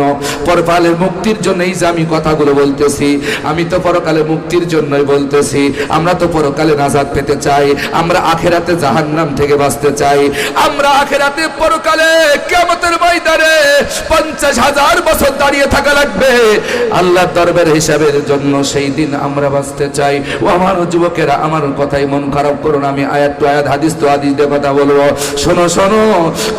পরকালের মুক্তির জন্য, এই যে আমি কথাগুলো বলতেছি, আমি তো পরকালে মুক্তির জন্যই বলতেছি। আমরা তো পরকালে নাজাত পেতে চাই, আমরা আখিরাতে জাহান্নাম থেকে বাঁচতে চাই, আমরা আখিরাতে পরকালে কিয়ামতের ময়দানে ৫০,০০০ বছর দাঁড়িয়ে থাকা লাগবে আল্লাহর দরবারে হিসাবের জন্য। সেই দিন আমরা বাঁচতে চাই। ও আমার যুবকেরা, আমার কথাই মন খারাপ করুন, আমি আয়াত টু আয়াত, হাদিস টু হাদিস দিয়ে কথা বলবো। শোনো শোনো,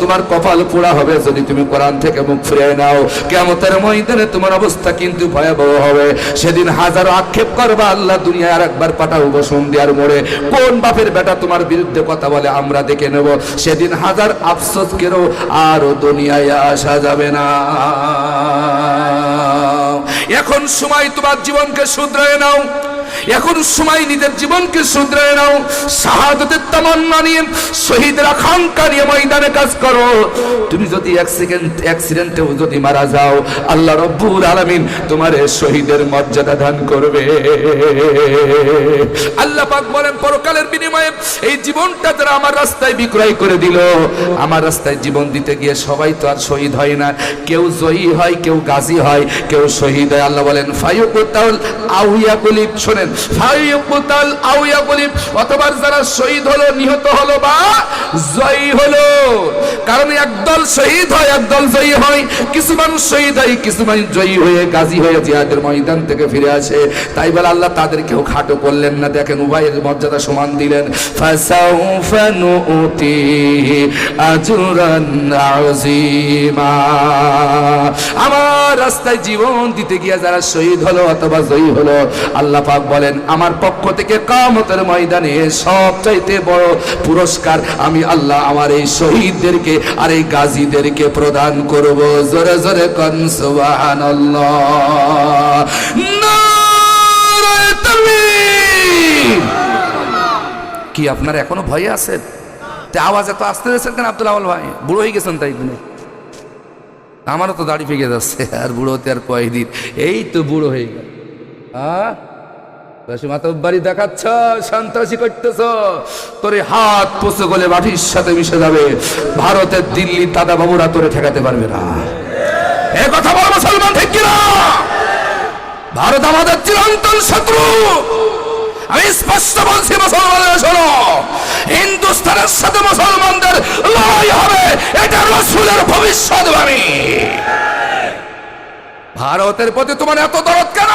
তোমার কপাল পোড়া হবে যদি তুমি কোরআন থেকে মুখ ফিরিয়ে নাও। কিয়ামতের ময়দানে তোমার অবস্থা কিন্তু ভয়াবহ হবে। সেদিন হাজারো আক্ষেপ করবা, আল্লাহ দুনিয়ায় আর একবার পাঠাবো সন্ধ্যার মোড়ে। কোন বাপের বেটা তোমার বিরুদ্ধে কথা বলে আমরা দেখে নেব। সেদিন হাজার আফসোস কেরো আর দুনিয়ায় আসা যাবে না। এখন সময় তোমার জীবনকে শুধরায় নাও, এখন সময় নিজের জীবনকে শুধরায় নাও। শাহাদাতের তামান্না নিয়ে, শহীদের আকাঙ্ক্ষা নিয়ে ময়দানে কাজ করো। তুমি যদি অ্যাক্সিডেন্টেও যদি মারা যাও, আল্লাহ রাব্বুল আলামিন তোমার শহীদের মর্যাদা দান করবে। আল্লাহ পাক বলেন, পরকালের বিনিময়ে এই জীবনটা যারা আমার রাস্তায় বিক্রয় করে দিল, আমার রাস্তায় জীবন দিতে গিয়ে সবাই তো আর শহীদ হয় না, কেউ জয়ী হয়, কেউ গাজী হয়, কেউ শহীদ হয়। আল্লাহ বলেন, ফায়ুকতাল আও ইয়াগলিব। শোনেন, ফায়ুকতাল আও ইয়াগলিব, অথবা যারা শহীদ হলো, নিহত হলো বা জয়ী হলো। কারণ একদল শহীদ হয়, একদল জয়ী হয়। কিছু মানুষ শহীদ হয়, কিছু মানুষ জয়ী হয়ে গাজী হয়ে জিহাদের ময়দান থেকে ফিরে আসে। তাই বলে আল্লাহ তাদেরকেও খাটো করলেন না, দেখেন উভয়ের মর্যাদা সমান দিলেন। ফাসাউফা নুতিহি আজরান আযীমা। আমার রাস্তায় জীবন দিতে গিয়ে যারা শহীদ হলো অথবা জয়ী হলো, আল্লাহ পাক বলেন, আমার পক্ষ থেকে কিয়ামতের ময়দানে সবচাইতে বড় পুরস্কার আমি আল্লাহ আমার এই শহীদদেরকে আর এই গাজীদেরকে প্রদান করব। জোরে জোরে কোন সুবহানাল্লাহ। নারে তাকবীর। কি আপনারা এখনো ভয়ে আছেন? তে আওয়াজ এত আসতে দিয়েছেন কেন আব্দুল আওয়াল ভাই? বুড়ো হয়ে গেছেন তাই কিনে? আমারও তো দাড়ি পেকে যাচ্ছে, আর বুড়ো হতে আর কয়দিন, এই তো বুড়ো হয়ে গেল। মাতব্বারি দেখাচ্ছ, সন্ত্রাসী করতেছ, তোরে হাত পচে গলে মাটির সাথে মিশে যাবে। ভারতের দিল্লি দাদা বাবুরা তোরে ঠেকাতে পারবে না। এ কথা বল মুসলমান, ঠিক কিনা? ভারত আমাদের চিরন্তন শত্রু। আমি স্পষ্ট বলছি, মুসলমানেরা শোনো, হিন্দুস্তানের সাথে মুসলমানদের লড়াই হবে, এটা রাসূলের ভবিষ্যদ্বাণী। ভারতের প্রতি তোমার এত দরদ কেন?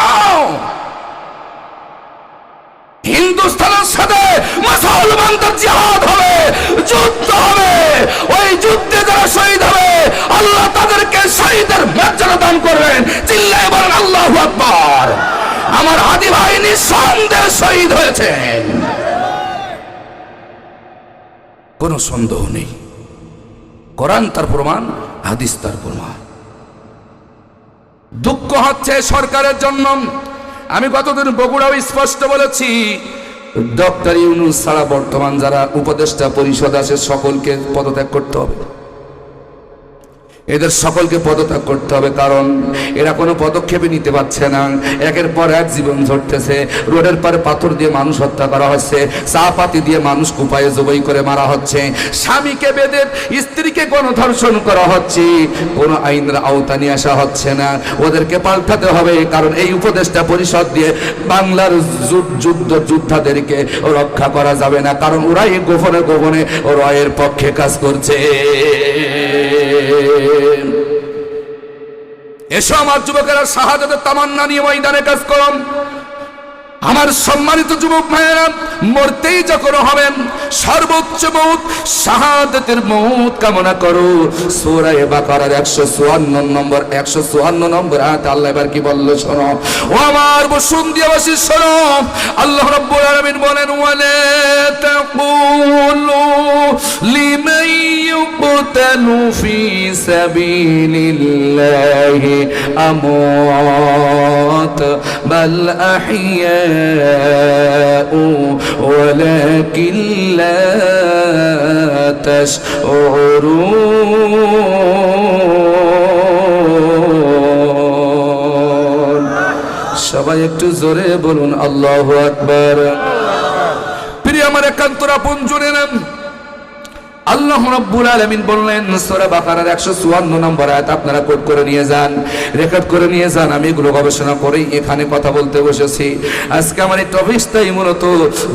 হিন্দুস্তানের সাথে মুসলমানদের জিহাদ হবে, যুদ্ধ হবে। ওই যুদ্ধে যারা শহীদ হবে, আল্লাহ তাদেরকে শহীদের মর্যাদা দান করবেন। চিল্লায়ে বলেন আল্লাহু আকবার। আমার হাদি ভাই নিঃসন্দেহে শহীদ হয়েছেন, কোনো সন্দেহ নেই। কোরআন তার প্রমাণ, হাদিস তার প্রমাণ। দুঃখ হচ্ছে সরকারের জন্য, আমি গতদিন বগুড়াও স্পষ্ট বলেছি, ডক্টর ইউনূস ছাড়া বর্তমান যারা উপদেষ্টা পরিষদ আছে সকলকে পদত্যাগ করতে হবে। এদের সকলকে পদত্যাগ করতে হবে, কারণ এরা কোনো পদক্ষেপই নিতে পারছে না। একের পর এক জীবন ঝরতেছে। রোডের পারে পাথর দিয়ে মানুষ হত্যা করা হচ্ছে, চা পাতি দিয়ে মানুষ কুপায়ে জবাই করে মারা হচ্ছে, স্বামীকে বেঁধে স্ত্রীকে গণধর্ষণ করা হচ্ছে, কোনো আইনের আওতা নিয়ে আসা হচ্ছে না। ওদেরকে পাল্টাতে হবে, কারণ এই উপদেষ্টা পরিষদ দিয়ে বাংলার যোদ্ধাদেরকে রক্ষা করা যাবে না, কারণ ওরাই গোপনে গোপনে রয়ের পক্ষে কাজ করছে। এসো আমার যুবকেরা, শাহাদাতের তামান্না নিয়ে ময়দানে কাজ করুন। আমার সম্মানিত যুবক ভাইয়েরা, মরতেই যখন হবেন সর্বোচ্চ মৌত শাহাদাতের মৌত কামনা করো। সূরা বাকারার 154 নম্বর আয়াতে আল্লাহ এবার কি বলল শোনো। ও আমার বসুন্দিয়াবাসী শোনো, আল্লাহ রাব্বুল আলামিন বলেন, ওয়ালা তাকুলু লিমান ইউকতালু ফি সাবিলিল্লাহি আমওয়াত বাল আহিয়া ولكن لا تشعرون। সবাই একটু জোরে বলুন আল্লাহু আকবার। প্রিয় আমার একান্তর আপন জনেরা, আল্লাহ রাব্বুল আলামিন বললেন সূরা বাকারার 154 নম্বর আয়াত আপনারা কোট করে নিয়ে যান, রেকর্ড করে নিয়ে যান। আমি এগুলো গবেষণা করেই এখানে কথা বলতে বসেছি। আজকে আমার এই টপিকটাই মূলত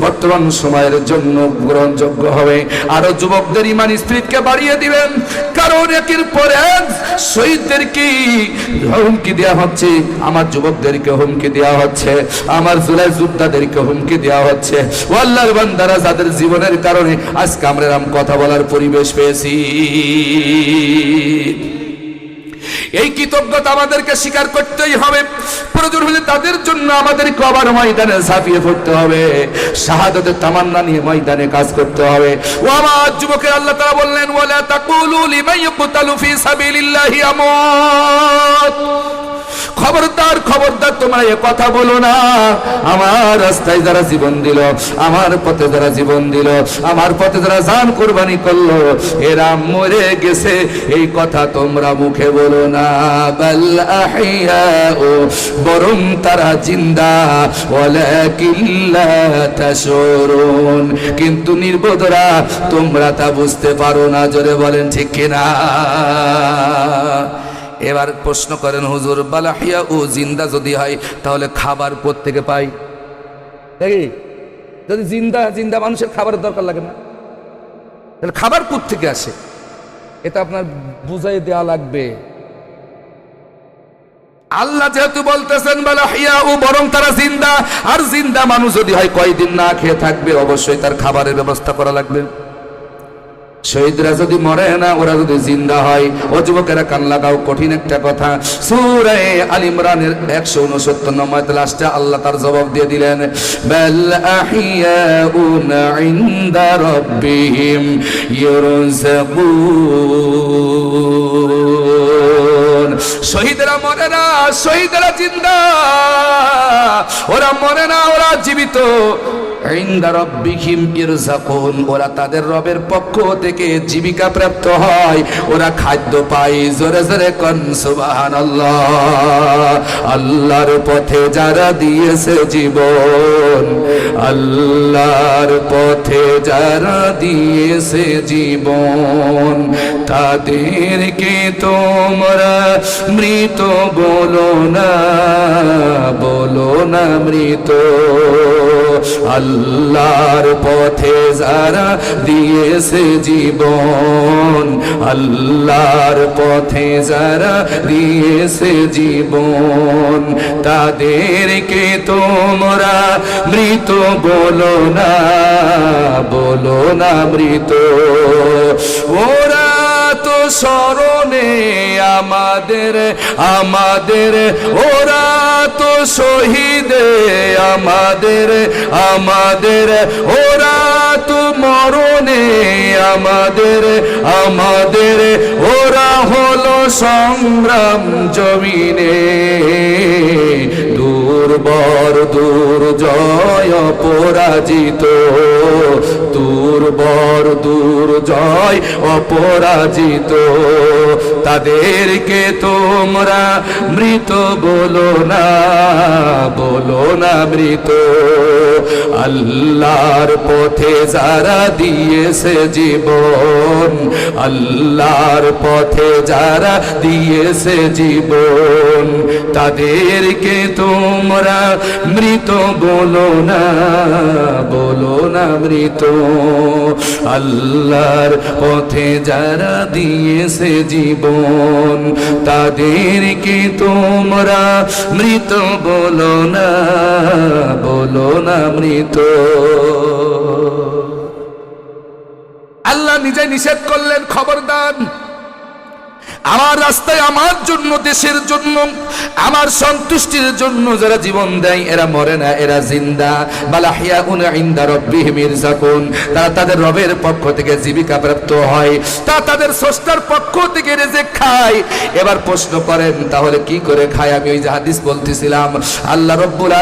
বর্তমান সময়ের জন্য গ্রহণযোগ্য হবে। আরো যুবকদের ইমান স্পিরিটকে বাড়িয়ে দিবেন, কারণ একের পর এক শহীদদেরকে হুমকি দেওয়া হচ্ছে, আমার যুবকদেরকে হুমকি দেওয়া হচ্ছে, আমার জুলাই যোদ্ধাদেরকে হুমকি দেওয়া হচ্ছে। ও আল্লাহর বান্দারা, যাদের জীবনের কারণে আজকে আমরা এরকম কথা বলার পরিবেশ পেয়েছি, এই কৃতজ্ঞতা আমাদেরকে স্বীকার করতেই হবে। প্রয়োজন হলে তাদের জন্য আমাদেরকে আবার ময়দানে ঝাঁপিয়ে পড়তে হবে, শাহাদাতের তামান্না নিয়ে ময়দানে কাজ করতে হবে। ও আমার যুবকের, আল্লাহ তাআলা বললেন, ওয়ালা তাকুলু লিমান ইউকতালু ফি সাবিলিল্লাহি আমওয়াত। খবরদার খবরদার, তোমরা এ কথা বলো না, আমার রাস্তায় যারা জীবন দিল, আমার পথে যারা জীবন দিল, আমার পথে যারা জান কুরবানি করলো, এরা মরে গেছে, এই কথা তোমরা মুখে বলো না। বাল আহিয়াউ, বরং তারা জিন্দা, ওয়ালাকিন লা তাশউরুন, কিন্তু নির্বোধরা, তোমরা তা বুঝতে পারো না। জোরে বলেন ঠিক কিনা? এবার প্রশ্ন করেন, হুজুর বালাহিয়া ও জিন্দা যদি হয় তাহলে খাবার কোত্থেকে পাই? দেখি, যদি জিন্দা জিন্দা মানুষের খাবারের দরকার লাগে না, তাহলে খাবার কোত্থেকে আসে? এটা আপনার বুঝাই দেওয়া লাগবে। আল্লাহ যেহেতু বলতেছেন বালাহিয়া ও, বরং তারা জিন্দা, আর জিন্দা মানুষ যদি হয় কয়দিন না খেয়ে থাকবে, অবশ্যই তার খাবারের ব্যবস্থা করা লাগবে। শহীদরা যদি মরে না, ওরা যদি জিন্দা হয়। ও যুবকেরা কান লাগাও, কঠিন একটা কথা। সূরা আল ইমরানের 169 নম্বর লাস্টে আল্লাহ তার জবাব দিয়ে দিলেন, বাল আহিয়াউন ইনদা রাব্বিহিম ইউরযাকুন। শহীদরা মরে না, শহীদরা জিন্দা, ওরা মরে না, ওরা জীবিত। ইনদা রাব্বিহিম ইরযাকুন, ওরা তাদের রবের পক্ষ থেকে জীবিকা প্রাপ্ত হয়, ওরা খাদ্য পায়। জোরে জোরে কোন সুবহানাল্লাহ। আল্লাহর পথে যারা দিয়েছে জীবন, আল্লাহর পথে যারা দিয়েছে জীবন, তাদেরকে তোমরা মৃত বলো না, বলো না মৃত। আল্লাহর পথে যারা দিয়েছে জীবন, আল্লাহর পথে যারা দিয়েছে জীবন, তাদেরকে তোমরা মৃত বলো না, বলো না মৃত। ওরা তো স্মরণে আমাদের, আমাদের, ওরা তো শহীদে আমাদের, আমাদের, ওরা তো মরণে আমাদের আমাদের ওরা হলো সংগ্রাম জমিনে দুর্বর দুর্জয় অপরাজিত দুর্বর দুর্জয় অপরাজিত তাদেরকে তোমরা মৃত বলো না মৃত আল্লাহর পথে যারা দিয়েছে জীবন আল্লাহর পথে যারা দিয়েছে জীবন তাদেরকে তোমরা মৃত বলো না মৃত আল্লাহর পথে যারা দিয়েছে জীবন তাদেরকে তোমরা মৃত বলো না মৃত আল্লাহ নিজে নিষেধ করলেন খবরদার আমার রাস্তায় আমার জন্য দেশের জন্য আমার সন্তুষ্টির জন্য যারা জীবন দেয় এরা মরে না এরা জিন্দা বালাহিয়াউন ইনদা রাব্বিহিম ইরযাকুন তারা তাদের রবের পক্ষ থেকে জীবিকা প্রাপ্ত হয় তাদের স্রষ্টার পক্ষ থেকে রিজিক খায় এবার প্রশ্ন করেন তাহলে কি করে খায় আমি ওই যে হাদিস বলতেছিলাম আল্লাহ রাব্বুল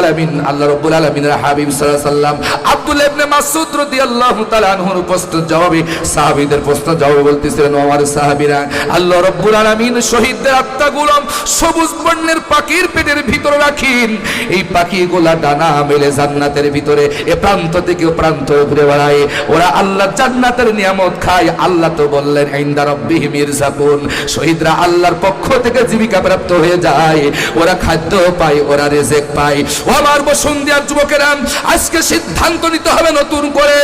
আলামিনের হাবিব সাল্লাল্লাহু আলাইহি সাল্লাম আব্দুল্লাহ ইবনে মাসউদ রাদিয়াল্লাহু তাআলা আনহুর প্রশ্নের জবাবে সাহাবীদের প্রশ্নের জবাবে বলতেছিলেন আমার সাহাবীরা আল্লাহ রাব্বুল আলামিন শহীদদের আত্মাগুলো সবুজ বর্ণের পাখির পেটের ভিতরে রাখেন এই পাখিগুলা ডানা মেলে জান্নাতের ভিতরে এ প্রান্ত থেকে ও প্রান্ত ঘুরে বেড়ায় ওরা আল্লাহ জান্নাতের নিয়ামত খায় আল্লাহ তো বললেন ইনদা রাব্বিহিম ইরযাকুন শহীদরা আল্লাহর পক্ষ থেকে জীবিকা প্রাপ্ত হয়ে যায় ওরা খাদ্য পায় ওরা রিজিক পায় ও আমার বসুন্ধিয়ার যুবকেরা আজকে সিদ্ধান্ত নিতে হবে নতুন করে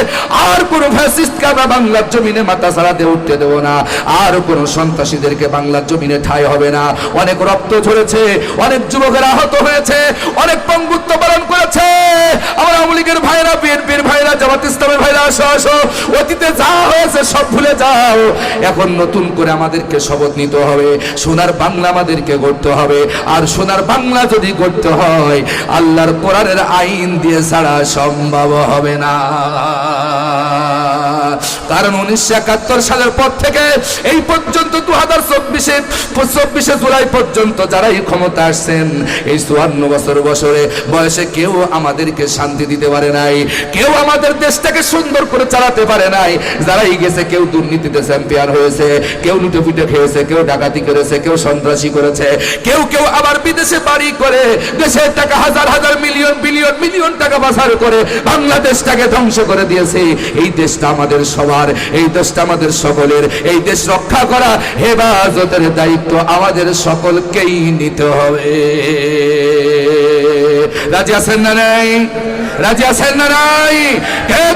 আর কোনো ফ্যাসিস্টকে আমরা বাংলার জমিনে মাথা ছাড়াতে উঠতে দেব না আর কোনো সন্ত্রাসীদেরকে বাংলার জমিনে ঠাঁই হবে না অনেক রক্ত ঝরেছে অনেক যুবকেরা আহত হয়েছে অনেক পঙ্গুত্ব পালন করেছে আমার আওয়ামী লীগের ভাইরা বিএনপির ভাইরা জামাত ইসলামের ভাইরা আসো অতীতে যা হয়েছে সব ভুলে যাও এখন নতুন করে আমাদেরকে শপথ নিতে হবে সোনার বাংলা আমাদেরকে গড়তে হবে আর সোনার বাংলা যদি গড়তে হয় আল্লাহর কোরআনের আইন দিয়ে ছাড়া সম্ভব হবে না কারণ 1971 সালের পর থেকে এই পর্যন্ত 2024 জুলাই পর্যন্ত যারা এই ক্ষমতা আসছেন এই 54 বছরে বয়সে কেউ আমাদেরকে শান্তি দিতে পারে নাই কেউ আমাদের দেশটাকে সুন্দর করে চালাতে পারে নাই যারাই গেছে কেউ দুর্নীতিতে চ্যাম্পিয়ন হয়েছে কেউ লুটেপুটে খেয়েছে কেউ ডাকাতি করেছে কেউ সন্ত্রাসী করেছে কেউ আবার বিদেশে বাড়ি করে দেশের টাকা হাজার হাজার মিলিয়ন বিলিয়ন মিলিয়ন টাকা পাচার করে বাংলাদেশটাকে ধ্বংস করে দিয়েছে এই দেশটা আমাদের সবার এই দেশটা আমাদের সকলের এই দেশ রক্ষা করা হেফাজতের দায়িত্ব আমাদের সকলকেই নিতে হবে রাজি আছেন না নাই রাজি আছেন না নাই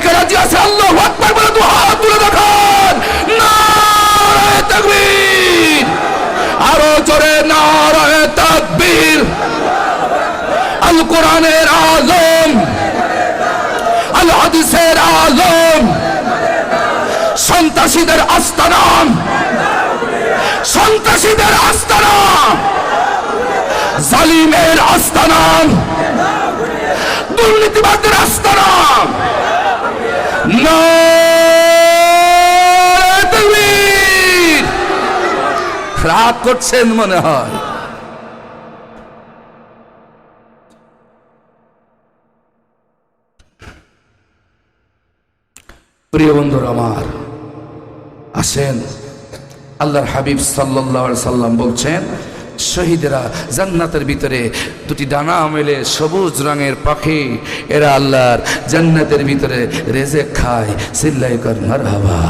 কে রাজি আছে আল্লাহু আকবার বলে দুই হাত তুলে দেখান নারে তাকবীর আরো জোরে নারে তাকবীর আল কোরআনের আলম আল হাদিসের আলম সন্ত্রাসীদের আস্তানা সন্ত্রাসীদের আস্তানা জালিমের আস্তানা দুর্নীতিবাদদের আস্তানা নারে তাকবীর রাগ করছেন মনে হয় প্রিয় বন্ধুরা আমার আসেন আল্লাহর হাবিব সাল্লাল্লাহু আলাইহি সাল্লাম বলছেন শহীদেরা জান্নাতের ভিতরে দুটি ডানা মেলে সবুজ রঙের পাখি এরা আল্লাহর জান্নাতের ভিতরে রিজিক খায় চিল্লাই কর মারহাবা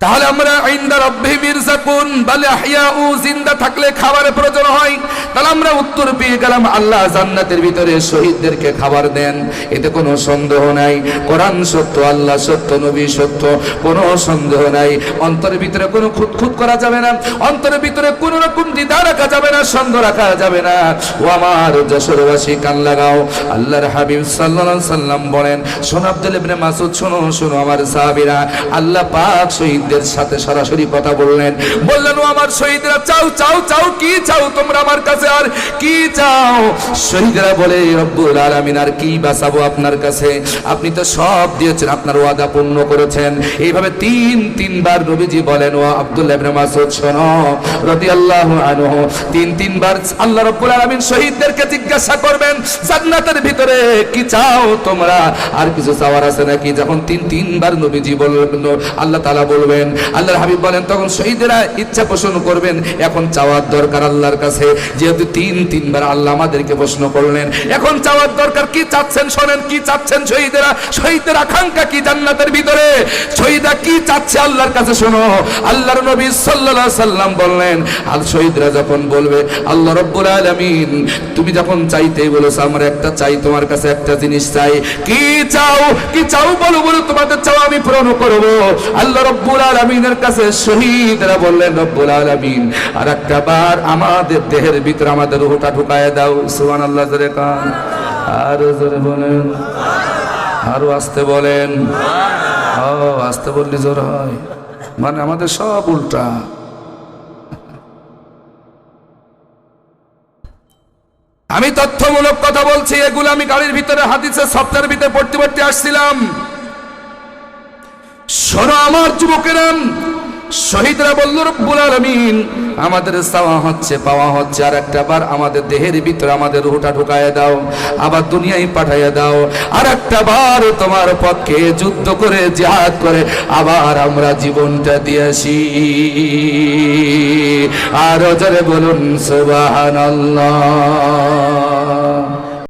তাহলে আমরা ইনদা রাব্বিহিম ইরযাকুন বলে আহইয়াউ জিন্দা থাকলে খাবারের প্রয়োজন হয় তাহলে আমরা উত্তর পেয়ে গেলাম আল্লাহ জান্নাতের ভিতরে শহীদদেরকে খাবার দেন এতে কোনো সন্দেহ নাই কোরআন সত্য আল্লাহ সত্য নবী সত্য কোনো সন্দেহ নাই অন্তরের ভিতরে কোনো খুঁতখুত করা যাবে না অন্তরের ভিতরে কোনো রকম দ্বিধা রাখা যাবে না সন্দেহ রাখা যাবে না ও আমার যশোরবাসী কান লাগাও আল্লাহর হাবিব সাল্লাল্লাহু আলাইহি সাল্লাম বলেন শোনো আব্দুল্লাহ ইবনে মাসউদ শোনো আমার সাহাবীরা আল্লাহ পাক শহীদ সাথে সরাসরি কথা বললেন বললেন, ও আমার শহীদরা, চাও চাও চাও, কি চাও তোমরা আমার কাছে, আর কি চাও? শহীদরা বলে, রব্বুল আলামিন আর কি বাঁচাবো আপনার কাছে, আপনি তো সব দিয়েছেন, আপনার ওয়াদা পূর্ণ করেছেন। এইভাবে তিনবার নবীজি বলেন, ও আব্দুল্লাহ ইবনে মাসউদ শোনো রাদিয়াল্লাহু আনহু, তিনবার আল্লাহ রাব্বুল আলামিন শহীদদেরকে জিজ্ঞাসা করবেন, জান্নাতের ভিতরে কি চাও তোমরা, আর কিছু চাওয়ার আছে নাকি? যখন তিনবার নবীজি বলবেন, আল্লাহ তাআলা বলবেন, আল্লাহর হাবিব বলেন, তখন শহীদরা ইচ্ছা পোষণ করবেন, এখন চাওয়ার দরকার আল্লাহর কাছে, যেহেতু তিনবার আল্লাহ আমাদেরকে প্রশ্ন করলেন, এখন চাওয়ার দরকার। কি চাচ্ছেন শোনেন, কি চাচ্ছেন শহীদরা, শহীদের আকাঙ্ক্ষা কি জান্নাতের ভিতরে, শহীদরা কি চাচ্ছে আল্লাহর কাছে শোনো। আল্লাহর নবী সাল্লাল্লাহু আলাইহি সাল্লাম বললেন, আর শহীদরা যখন বলবে, আল্লাহ রাব্বুল আলামিন তুমি যখন চাইতেই বলেছো, আমার একটা চাই, তোমার কাছে একটা জিনিস চাই, কি চাও, কি চাও বলো, বলো তোমাদের চাও আমি পূরণ করব। আল্লাহ রাব্বুল আলামিনের কাছে শহীদরা বললেন, রব্বুল আলামিন আর একটা বার আমাদের দেহের ভিতরে আমাদের রূহটা ঢুকায় দাও। সুবহানাল্লাহ, জোরে কান, আরো জোরে বলেন, আরো আস্তে বলেন। আস্তে বললে জোর হয়, মানে আমাদের সব উল্টা। আমি তথ্যমূলক কথা বলছি, এগুলো আমি গাড়ির ভিতরে হাদিসের সফটওয়্যার ভিতরে পড়তে আসছিলাম। শোনো আমার যুবকেরা, শহীদরা বলল, রব্বুল আলামিন আমাদের চাওয়া হচ্ছে, পাওয়া হচ্ছে, আর একটা বার আমাদের দেহের ভিতরে আমাদের রূহটা ঢুকায় দাও, আবার দুনিয়ায় পাঠাইয়া দাও, আর একটা বার তোমার পক্ষে যুদ্ধ করে, জিহাদ করে আবার আমরা জীবনটা দিয়েছি। আর জোরে বলুন সুবহানাল্লাহ।